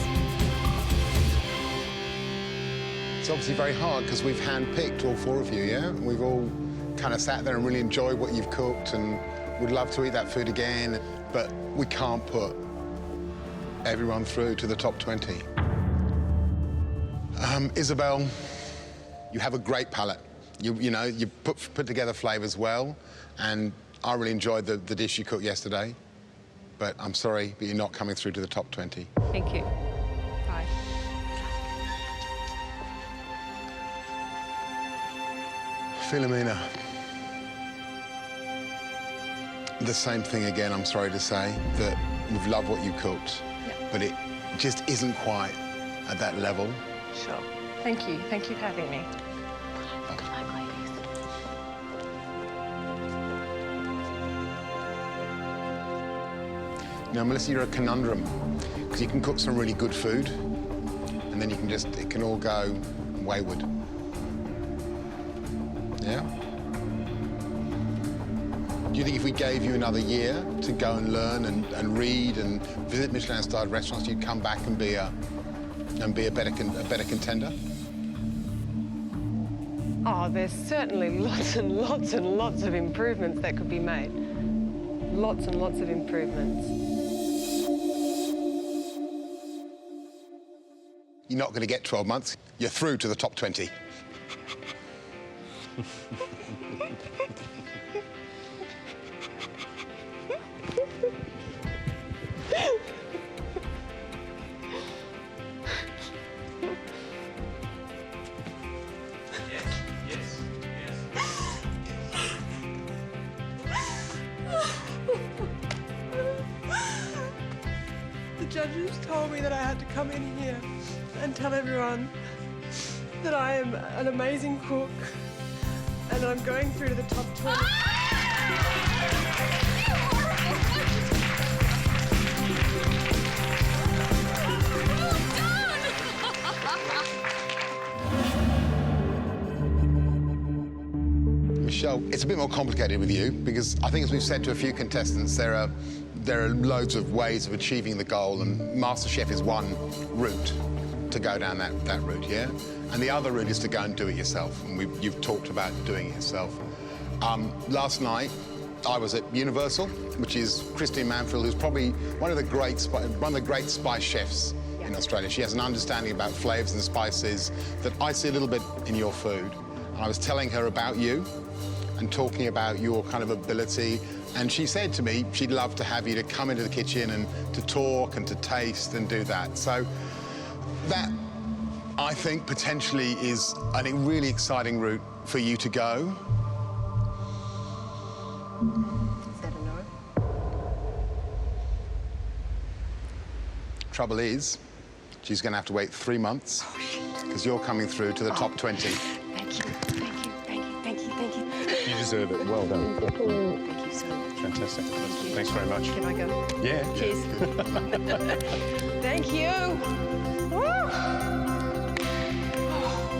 M: It's obviously very hard because we've handpicked all 4 of you, yeah? We've all kind of sat there and really enjoyed what you've cooked and would love to eat that food again, but we can't put everyone through to the top 20. Isabel, you have a great palate. You know, you put together flavours well, and I really enjoyed the dish you cooked yesterday, but I'm sorry, but you're not coming through to the top 20.
I: Thank you. Bye.
M: Philomena. The same thing again, I'm sorry to say, that we've loved what you cooked, but it just isn't quite at that level.
X: Sure. Thank you. Thank you for having me.
M: Now, Melissa, you're a conundrum, because you can cook some really good food, and then you can just, it can all go wayward. Yeah? Do you think if we gave you another year to go and learn and read and visit Michelin-starred restaurants, you'd come back and be a better contender?
U: Oh, there's certainly lots and lots and lots of improvements that could be made. Lots and lots of improvements.
M: You're not going to get 12 months. You're through to the top 20.
U: The judges told me that I had to come in here and tell everyone that I am an amazing cook and I'm going through to the top 20.
M: Michelle, it's a bit more complicated with you because I think, as we've said to a few contestants, there are loads of ways of achieving the goal, and MasterChef is one route to go down that route, yeah? And the other route is to go and do it yourself, and you've talked about doing it yourself. Last night, I was at Universal, which is Christine Manfield, who's probably one of the great spice chefs in Australia. She has an understanding about flavours and spices that I see a little bit in your food. And I was telling her about you and talking about your kind of ability. And she said to me she'd love to have you to come into the kitchen and to talk and to taste and do that. So that, I think, potentially is a really exciting route for you to go.
U: Is that a no?
M: Trouble is, she's going to have to wait 3 months because you're coming through to the top 20.
U: Thank you, thank you, thank you, thank you, thank you.
H: You deserve it. Well done.
U: Thank you so much.
H: Fantastic. Thanks very much.
U: Can I go?
H: Yeah.
U: Cheers. Thank you. Woo! Oh,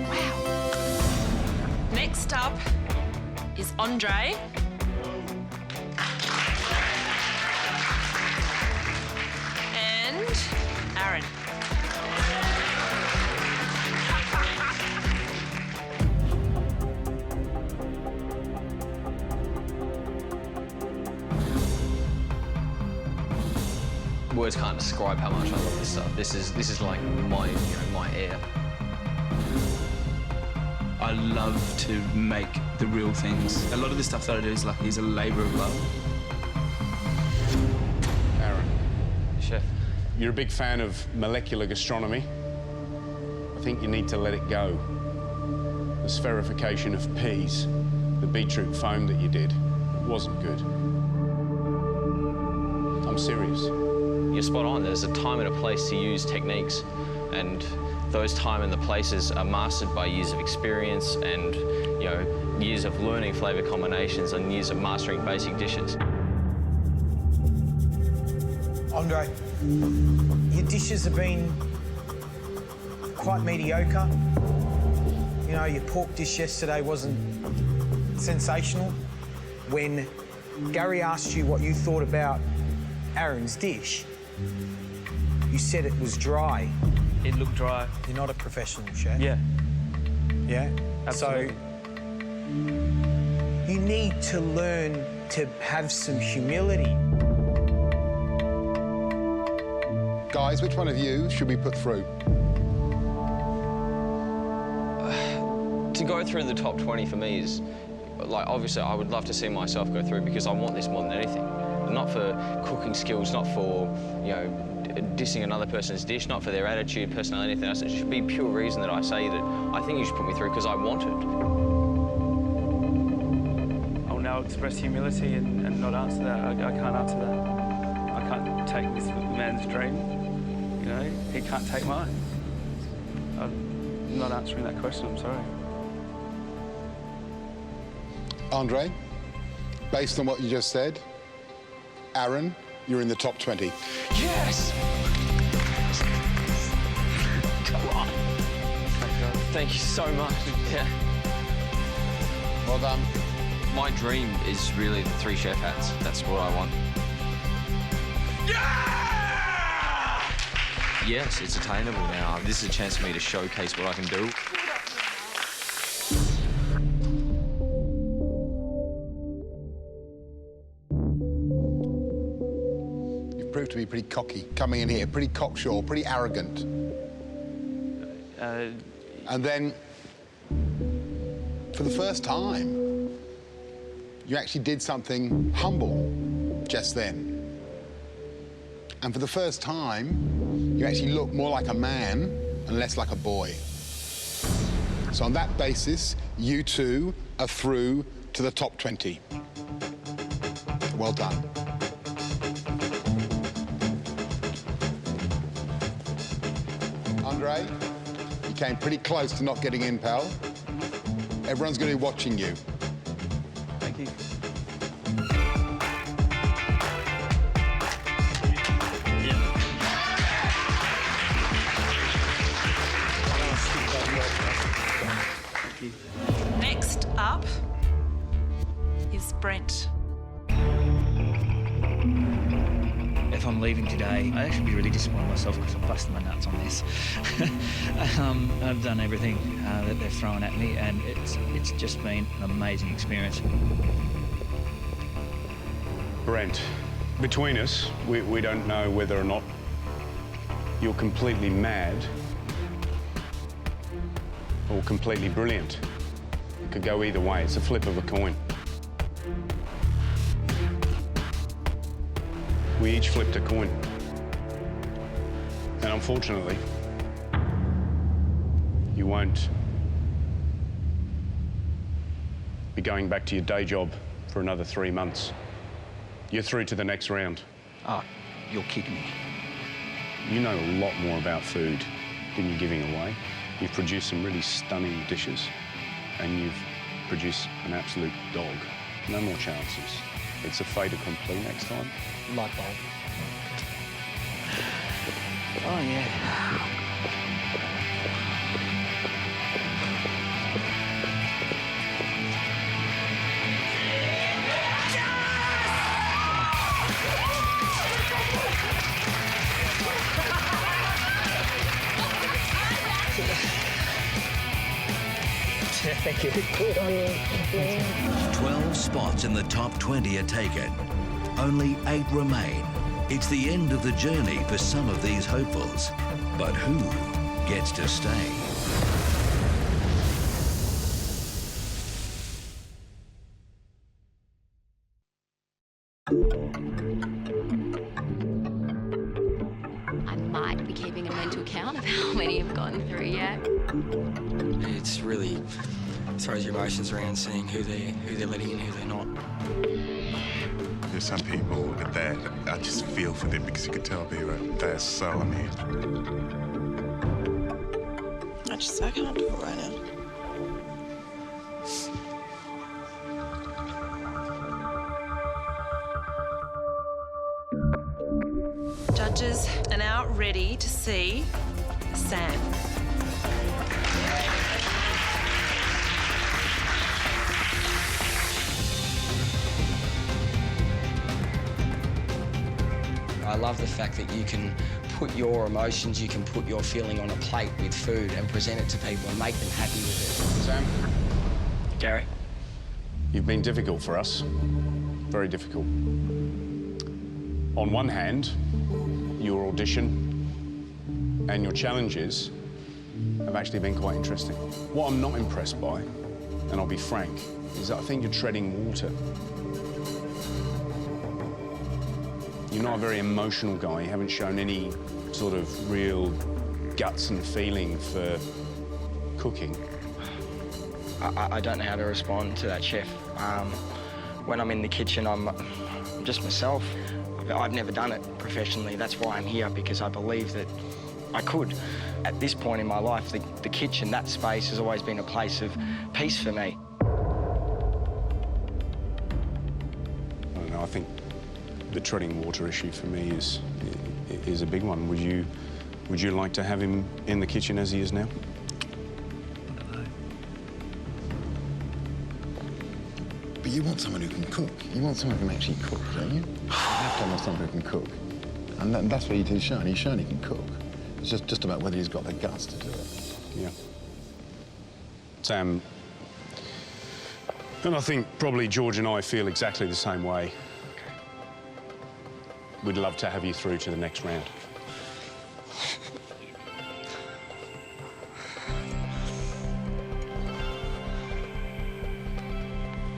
U: wow.
G: Next up is Andre. And Aaron.
A: Words can't describe how much I love this stuff. This is like my, my air.
N: I love to make the real things. A lot of the stuff that I do is a labour of love.
H: Aaron.
A: Chef.
H: You're a big fan of molecular gastronomy. I think you need to let it go. The spherification of peas, the beetroot foam that you did, wasn't good. I'm serious.
A: You're spot on. There's a time and a place to use techniques, and those time and the places are mastered by years of experience and, years of learning flavour combinations and years of mastering basic dishes.
C: Andre, your dishes have been quite mediocre. Your pork dish yesterday wasn't sensational. When Gary asked you what you thought about Aaron's dish, you said it was dry.
N: It looked dry.
C: You're not a professional chef.
N: Yeah.
C: Yeah?
N: Absolutely.
C: So you need to learn to have some humility.
M: Guys, which one of you should we put through?
A: To go through the top 20 for me is, obviously I would love to see myself go through because I want this more than anything. Not for cooking skills, not for, dissing another person's dish, not for their attitude, personality, anything else. It should be pure reason that I say that I think you should put me through because I want it.
N: I'll now express humility and not answer that. I can't answer that. I
K: can't take this man's dream. You know, he can't take mine. I'm not answering that question, I'm sorry.
M: Andre, based on what you just said, Aaron, you're in the top 20.
A: Yes! Come on. Thank you so much. Yeah.
M: Well done.
A: My dream is really the 3 chef hats. That's what I want. Yeah! Yes, it's attainable now. This is a chance for me to showcase what I can do.
M: You've proved to be pretty cocky, coming in here, pretty cocksure, pretty arrogant. And then, for the first time, you actually did something humble just then. And for the first time, you actually look more like a man and less like a boy. So on that basis, you two are through to the top 20. Well done. Andre, you came pretty close to not getting in, pal. Everyone's going to be watching you.
K: Thank you.
G: Next up is Brent.
J: If I'm leaving today, I'd actually be really disappointed in myself because I'm busting my nuts on this. I've done everything that they've thrown at me, and it's just been an amazing experience.
H: Brent, between us, we don't know whether or not you're completely mad or completely brilliant. It could go either way. It's a flip of a coin. We each flipped a coin. And unfortunately, you won't be going back to your day job for another 3 months. You're through to the next round.
J: Oh, you're kidding me.
H: You know a lot more about food than you're giving away. You've produced some really stunning dishes, and you've produced an absolute dog. No more chances. It's a fait accompli next time.
J: Light bulb. Oh, yeah. Thank you. Good on you.
Q: 12 spots in the top 20 are taken. Only 8 remain. It's the end of the journey for some of these hopefuls. But who gets to stay?
V: I might be keeping a mental count of how many have gone through yet.
W: It's really throws your emotions around, seeing who they're letting in, who they're not.
Y: There's some people that I just feel for them because you can tell they're so unhinged.
I: I can't do it right now.
G: Judges are now ready to see Sam.
W: I love the fact that you can put your emotions, you can put your feeling on a plate with food and present it to people and make them happy with it.
H: Sam?
W: Gary?
H: You've been difficult for us. Very difficult. On one hand, your audition and your challenges have actually been quite interesting. What I'm not impressed by, and I'll be frank, is that I think you're treading water. You're not a very emotional guy. You haven't shown any sort of real guts and feeling for cooking.
W: I don't know how to respond to that, chef. When I'm in the kitchen, I'm just myself. I've I've never done it professionally. That's why I'm here, because I believe that I could. At this point in my life, the kitchen, that space, has always been a place of peace for me.
H: I don't know, I think the treading water issue for me is a big one. Would you like to have him in the kitchen as he is now?
M: But you want someone who can cook. You want someone who can actually cook, don't you? You have to have someone who can cook. And that's what he's shown. He's shown he can cook. It's just about whether he's got the guts to do it.
H: Yeah. Sam, and I think probably George and I feel exactly the same way. We'd love to have you through to the next round.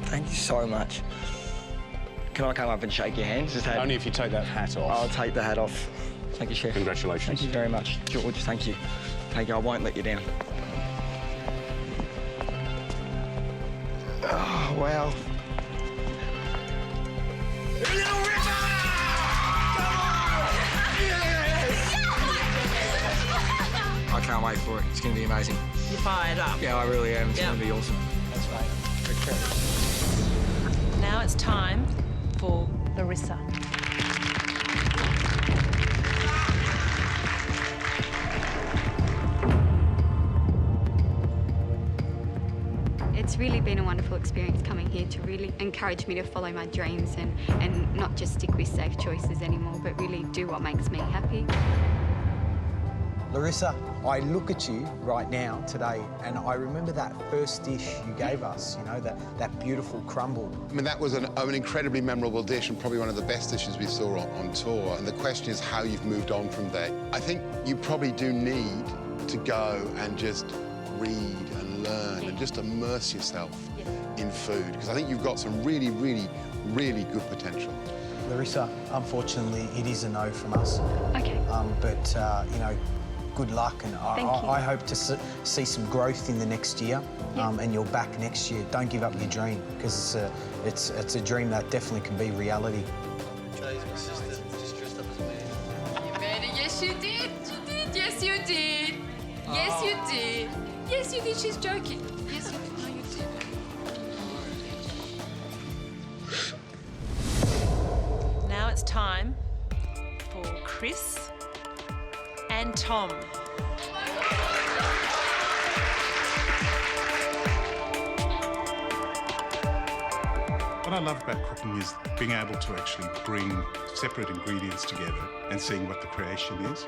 W: Thank you so much. Can I come up and shake your hands?
H: Only if you take that hat off.
W: I'll take the hat off. Thank you, Chef.
H: Congratulations.
W: Thank you very much. George, thank you. Thank you, I won't let you down. Oh, wow. I can't wait for it. It's going to be amazing.
X: You're fired up.
W: Yeah, I really am. It's going to be awesome. That's right.
G: Now it's time for Larissa.
V: It's really been a wonderful experience coming here to really encourage me to follow my dreams and not just stick with safe choices anymore, but really do what makes me happy.
C: Larissa, I look at you right now today and I remember that first dish you gave us, you know, that beautiful crumble.
M: I mean, that was an incredibly memorable dish and probably one of the best dishes we saw on tour. And the question is how you've moved on from there. I think you probably do need to go and just read and learn and just immerse yourself in food, because I think you've got some really, really, really good potential.
C: Larissa, unfortunately, it is a no from us.
V: Okay.
C: But, you know, good luck, and I hope to see some growth in the next year, and you're back next year. Don't give up your dream, because it's a dream that definitely can be reality.
B: My sister just dressed up as a man.
V: You made it. Yes, you did. You did. Yes, you did. Yes, you did. Yes, you did. She's joking. Yes, you did. No, you did.
G: Now it's time for Chris and Tom.
Y: What I love about cooking is being able to actually bring separate ingredients together and seeing what the creation is.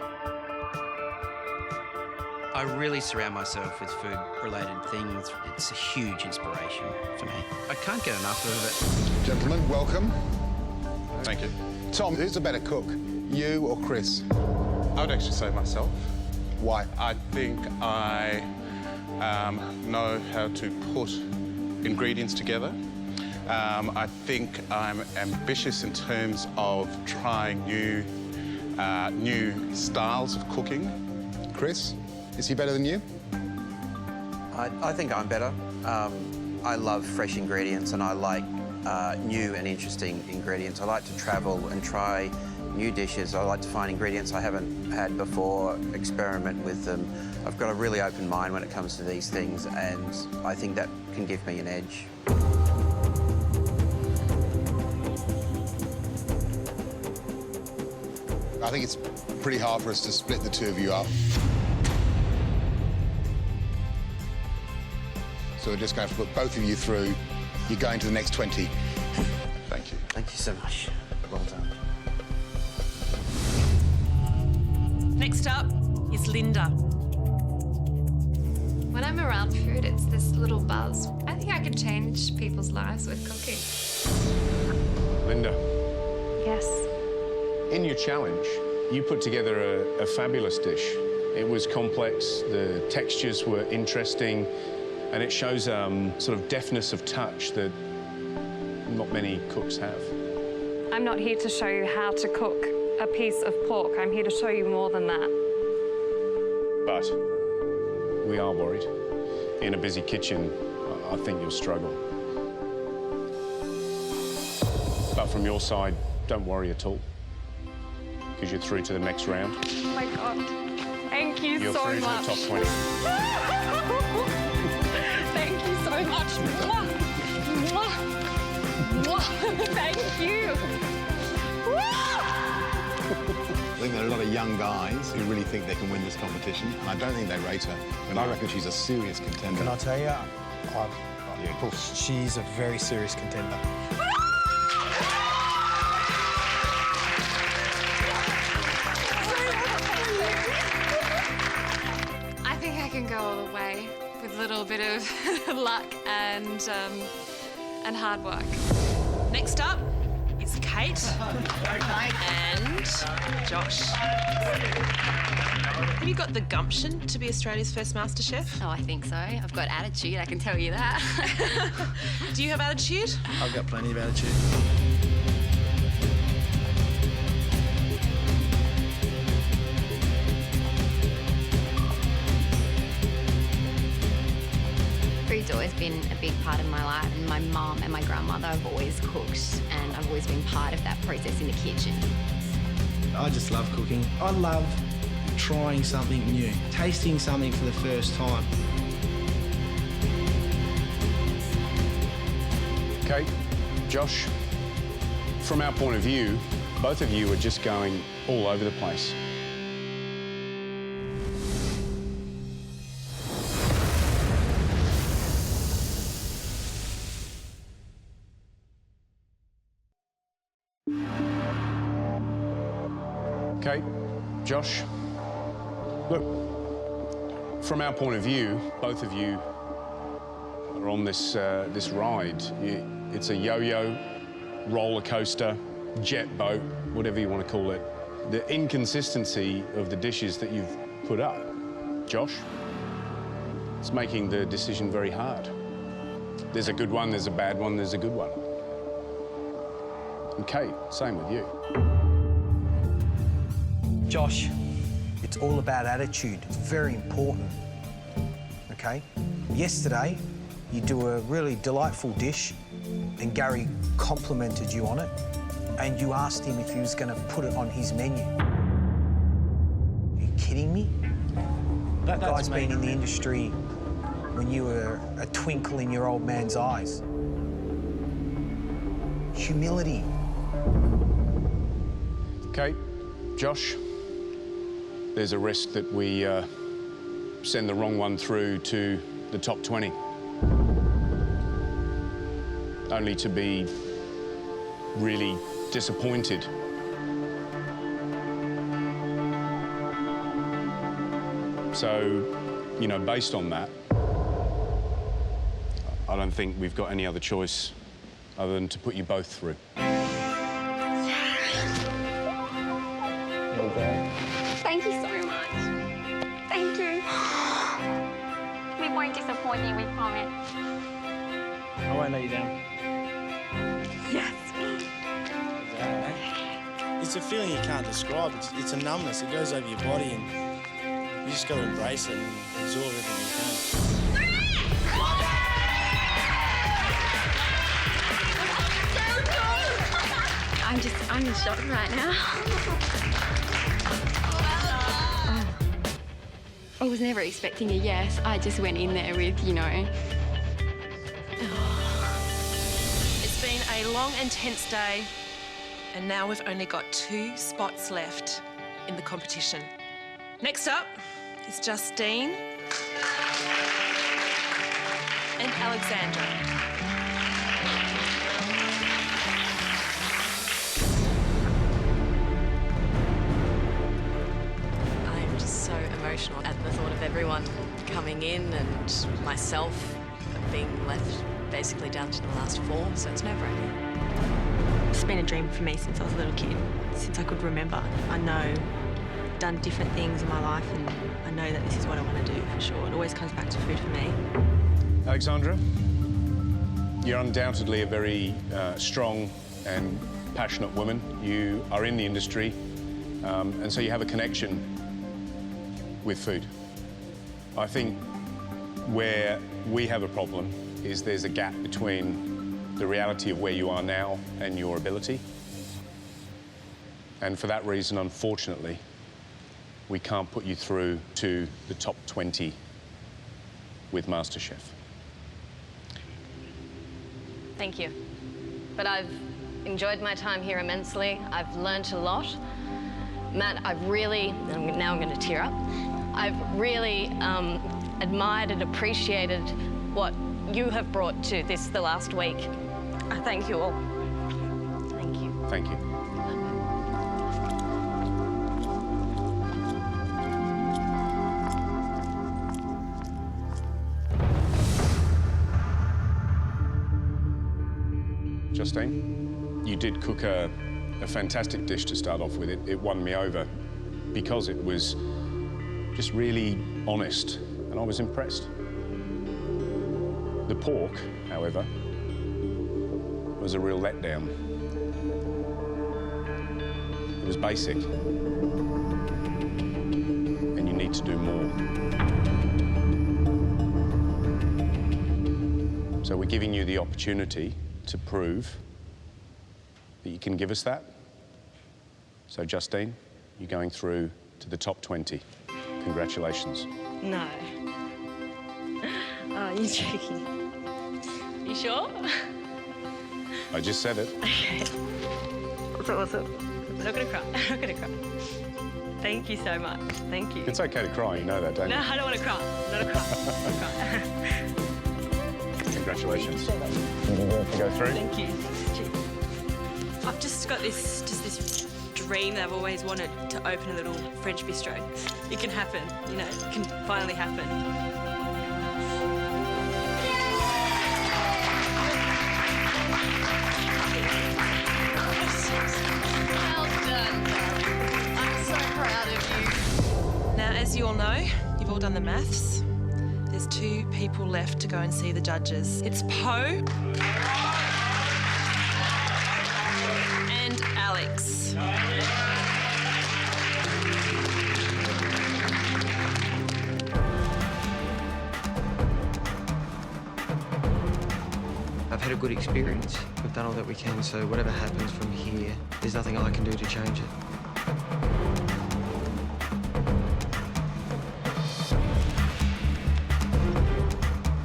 D: I really surround myself with food-related things. It's a huge inspiration for me. I can't get enough of it.
M: Gentlemen, welcome.
Y: Thank you.
M: Tom, who's the better cook, you or Chris?
Y: I would actually say myself.
M: Why?
Y: I think I know how to put ingredients together. I think I'm ambitious in terms of trying new styles of cooking.
M: Chris, is he better than you?
D: I think I'm better. I love fresh ingredients and I like new and interesting ingredients. I like to travel and try new dishes. I like to find ingredients I haven't had before, experiment with them. I've got a really open mind when it comes to these things, and I think that can give me an edge.
M: I think it's pretty hard for us to split the two of you up. So we're just going to put both of you through. You're going to the next 20.
Y: Thank you.
D: Thank you so much. Well done.
G: Next up is Linda.
E: When I'm around food, it's this little buzz. I think I could change people's lives with cooking.
H: Linda.
E: Yes.
H: In your challenge, you put together a fabulous dish. It was complex, the textures were interesting, and it shows sort of deftness of touch that not many cooks have.
E: I'm not here to show you how to cook a piece of pork. I'm here to show you more than that.
H: But we are worried. In a busy kitchen, I think you'll struggle. But from your side, don't worry at all. because you're through to the next round.
E: Oh my God. Thank you
H: You're
E: so
H: through
E: much.
H: to the top 20.
E: Thank you so much. Mwah. Mwah. Mwah. Thank you.
F: I think there are a lot of young guys who really think they can win this competition, and I don't think they rate her. And I reckon she's a serious contender.
C: Can I tell you? She's a very serious contender.
E: I think I can go all the way with a little bit of luck and hard work.
G: Next up is Kate and Josh. Have you got the gumption to be Australia's first MasterChef?
V: Oh, I think so. I've got attitude, I can tell you that.
G: Do you have attitude?
B: I've got plenty of attitude.
V: Food's always been a big part of my life, and my mum and my grandmother have always cooked, and I've always been part of that process in the kitchen.
B: I just love cooking. I love trying something new, tasting something for the first time.
H: Kate, Josh, from our point of view, both of you are just going all over the place. Kate, Josh, look, from our point of view, both of you are on this this ride. It's a yo-yo, roller coaster, jet boat, whatever you want to call it. The inconsistency of the dishes that you've put up, Josh, it's making the decision very hard. There's a good one, there's a bad one, there's a good one. And Kate, same with you.
C: Josh, it's all about attitude. It's very important, okay? Yesterday, you do a really delightful dish, and Gary complimented you on it, and you asked him if he was going to put it on his menu. Are you kidding me? That guy's been in the industry when you were a twinkle in your old man's eyes. Humility.
H: Kate, Josh, there's a risk that we send the wrong one through to the top 20. Only to be really disappointed. So, you know, based on that, I don't think we've got any other choice other than to put you both through.
V: Thank you so much. Thank you. We won't disappoint you, we promise.
B: I won't let you down.
V: Yes.
B: It's a feeling you can't describe. It's a numbness. It goes over your body, and you just got to embrace it and absorb everything you can.
V: I'm in shock right now. I was never expecting a yes. I just went in there with, you know.
G: It's been a long and tense day, and now we've only got 2 spots left in the competition. Next up is Justine and Alexandra.
L: I'm just so emotional at the thought of everyone coming in and myself being left basically down to the last 4, so it's nerve-wracking.
I: It's been a dream for me since I was a little kid, since I could remember. I know I've done different things in my life, and I know that this is what I want to do for sure. It always comes back to food for me.
H: Alexandra, you're undoubtedly a very strong and passionate woman. You are in the industry, and so you have a connection with food. I think where we have a problem is there's a gap between the reality of where you are now and your ability. And for that reason, unfortunately, we can't put you through to the top 20 with MasterChef.
L: Thank you. But I've enjoyed my time here immensely. I've learnt a lot. Matt, now I'm going to tear up. I've really admired and appreciated what you have brought to this the last week. I thank you all. Thank you.
H: Thank you. Justine, you did cook a fantastic dish to start off with. It won me over because it was just really honest, and I was impressed. The pork, however, was a real letdown. It was basic, and you need to do more. So we're giving you the opportunity to prove that you can give us that. So, Justine, you're going through to the top 20. Congratulations.
L: No. Oh, you're joking. You sure?
H: I just said it.
L: Okay. What's it? I'm not gonna cry. I'm not gonna cry. Thank you so much. Thank you.
H: It's okay to cry, you know that, don't you?
L: No, I don't want to cry. I'm not a cry.
H: Congratulations. You deserve to go through.
L: Thank you.
I: I've just got this dream that I've always wanted to open a little French bistro. It can happen, you know, it can finally happen.
L: Well done. I'm so proud of you.
G: Now, as you all know, you've all done the maths. There's 2 people left to go and see the judges. It's Poe and Alex.
W: I've had a good experience. We've done all that we can, so whatever happens from here, there's nothing I can do to change it.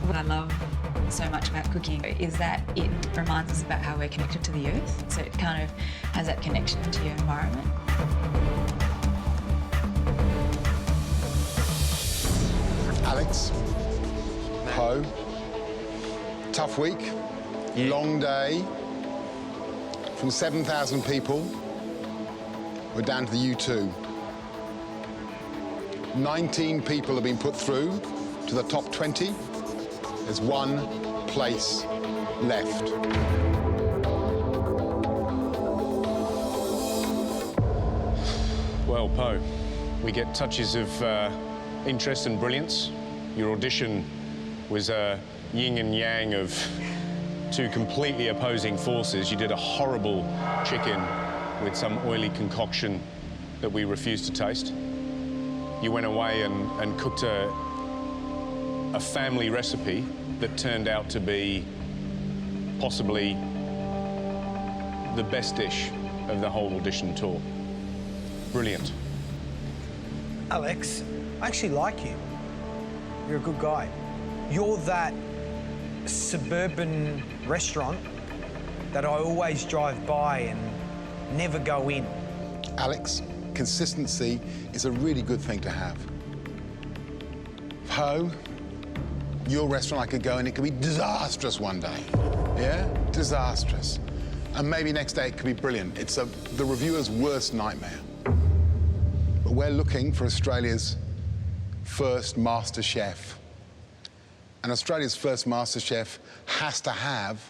O: What I love so much about cooking is that it reminds us about how we're connected to the earth. So it kind of has that connection to your environment.
M: Alex, Poe, tough week, long day. From 7,000 people, we're down to the U2. 19 people have been put through to the top 20. There's 1 place left.
H: Well, Poe, we get touches of interest and brilliance. Your audition was a yin and yang of 2 completely opposing forces. You did a horrible chicken with some oily concoction that we refused to taste. You went away and cooked a family recipe that turned out to be possibly the best dish of the whole audition tour. Brilliant.
C: Alex, I actually like you. You're a good guy. You're that suburban restaurant that I always drive by and never go in.
M: Alex, consistency is a really good thing to have. Poe, your restaurant I could go in, it could be disastrous one day. Yeah? Disastrous. And maybe next day it could be brilliant. It's the reviewer's worst nightmare. But we're looking for Australia's first MasterChef. And Australia's first MasterChef has to have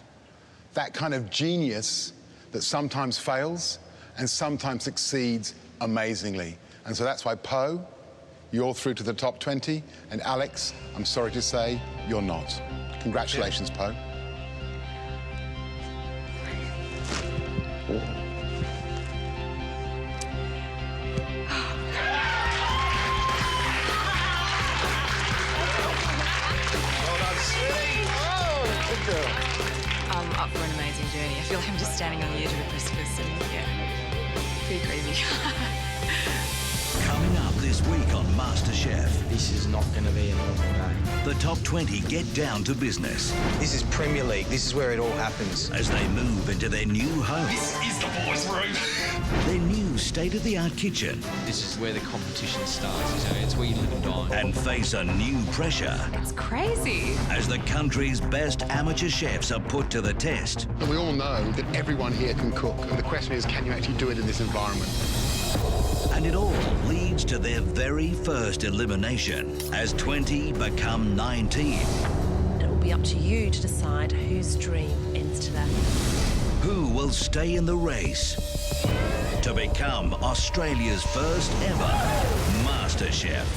M: that kind of genius that sometimes fails and sometimes succeeds amazingly. And so that's why, Poe, you're through to the top 20, and Alex, I'm sorry to say, you're not. Congratulations, Poe.
O: I'm up for an amazing journey. I feel like I'm just standing on the edge of a precipice and, yeah,
V: pretty crazy.
Q: Coming up this week on MasterChef,
W: This is not going to be a normal day.
Q: the top 20 get down to business
C: This is Premier League. This is where it all happens.
Q: as they move into their new home,
P: This is the boys' room.
Q: their new state-of-the-art kitchen,
A: This is where the competition starts, you know, it's where you live and die.
Q: and face a new pressure
E: It's crazy.
Q: as the country's best amateur chefs are put to the test.
M: And we all know that everyone here can cook, and the question is, can you actually do it in this environment?
Q: And it all leads to their very first elimination as 20 become 19.
G: It will be up to you to decide whose dream ends today.
Q: Who will stay in the race to become Australia's first ever MasterChef?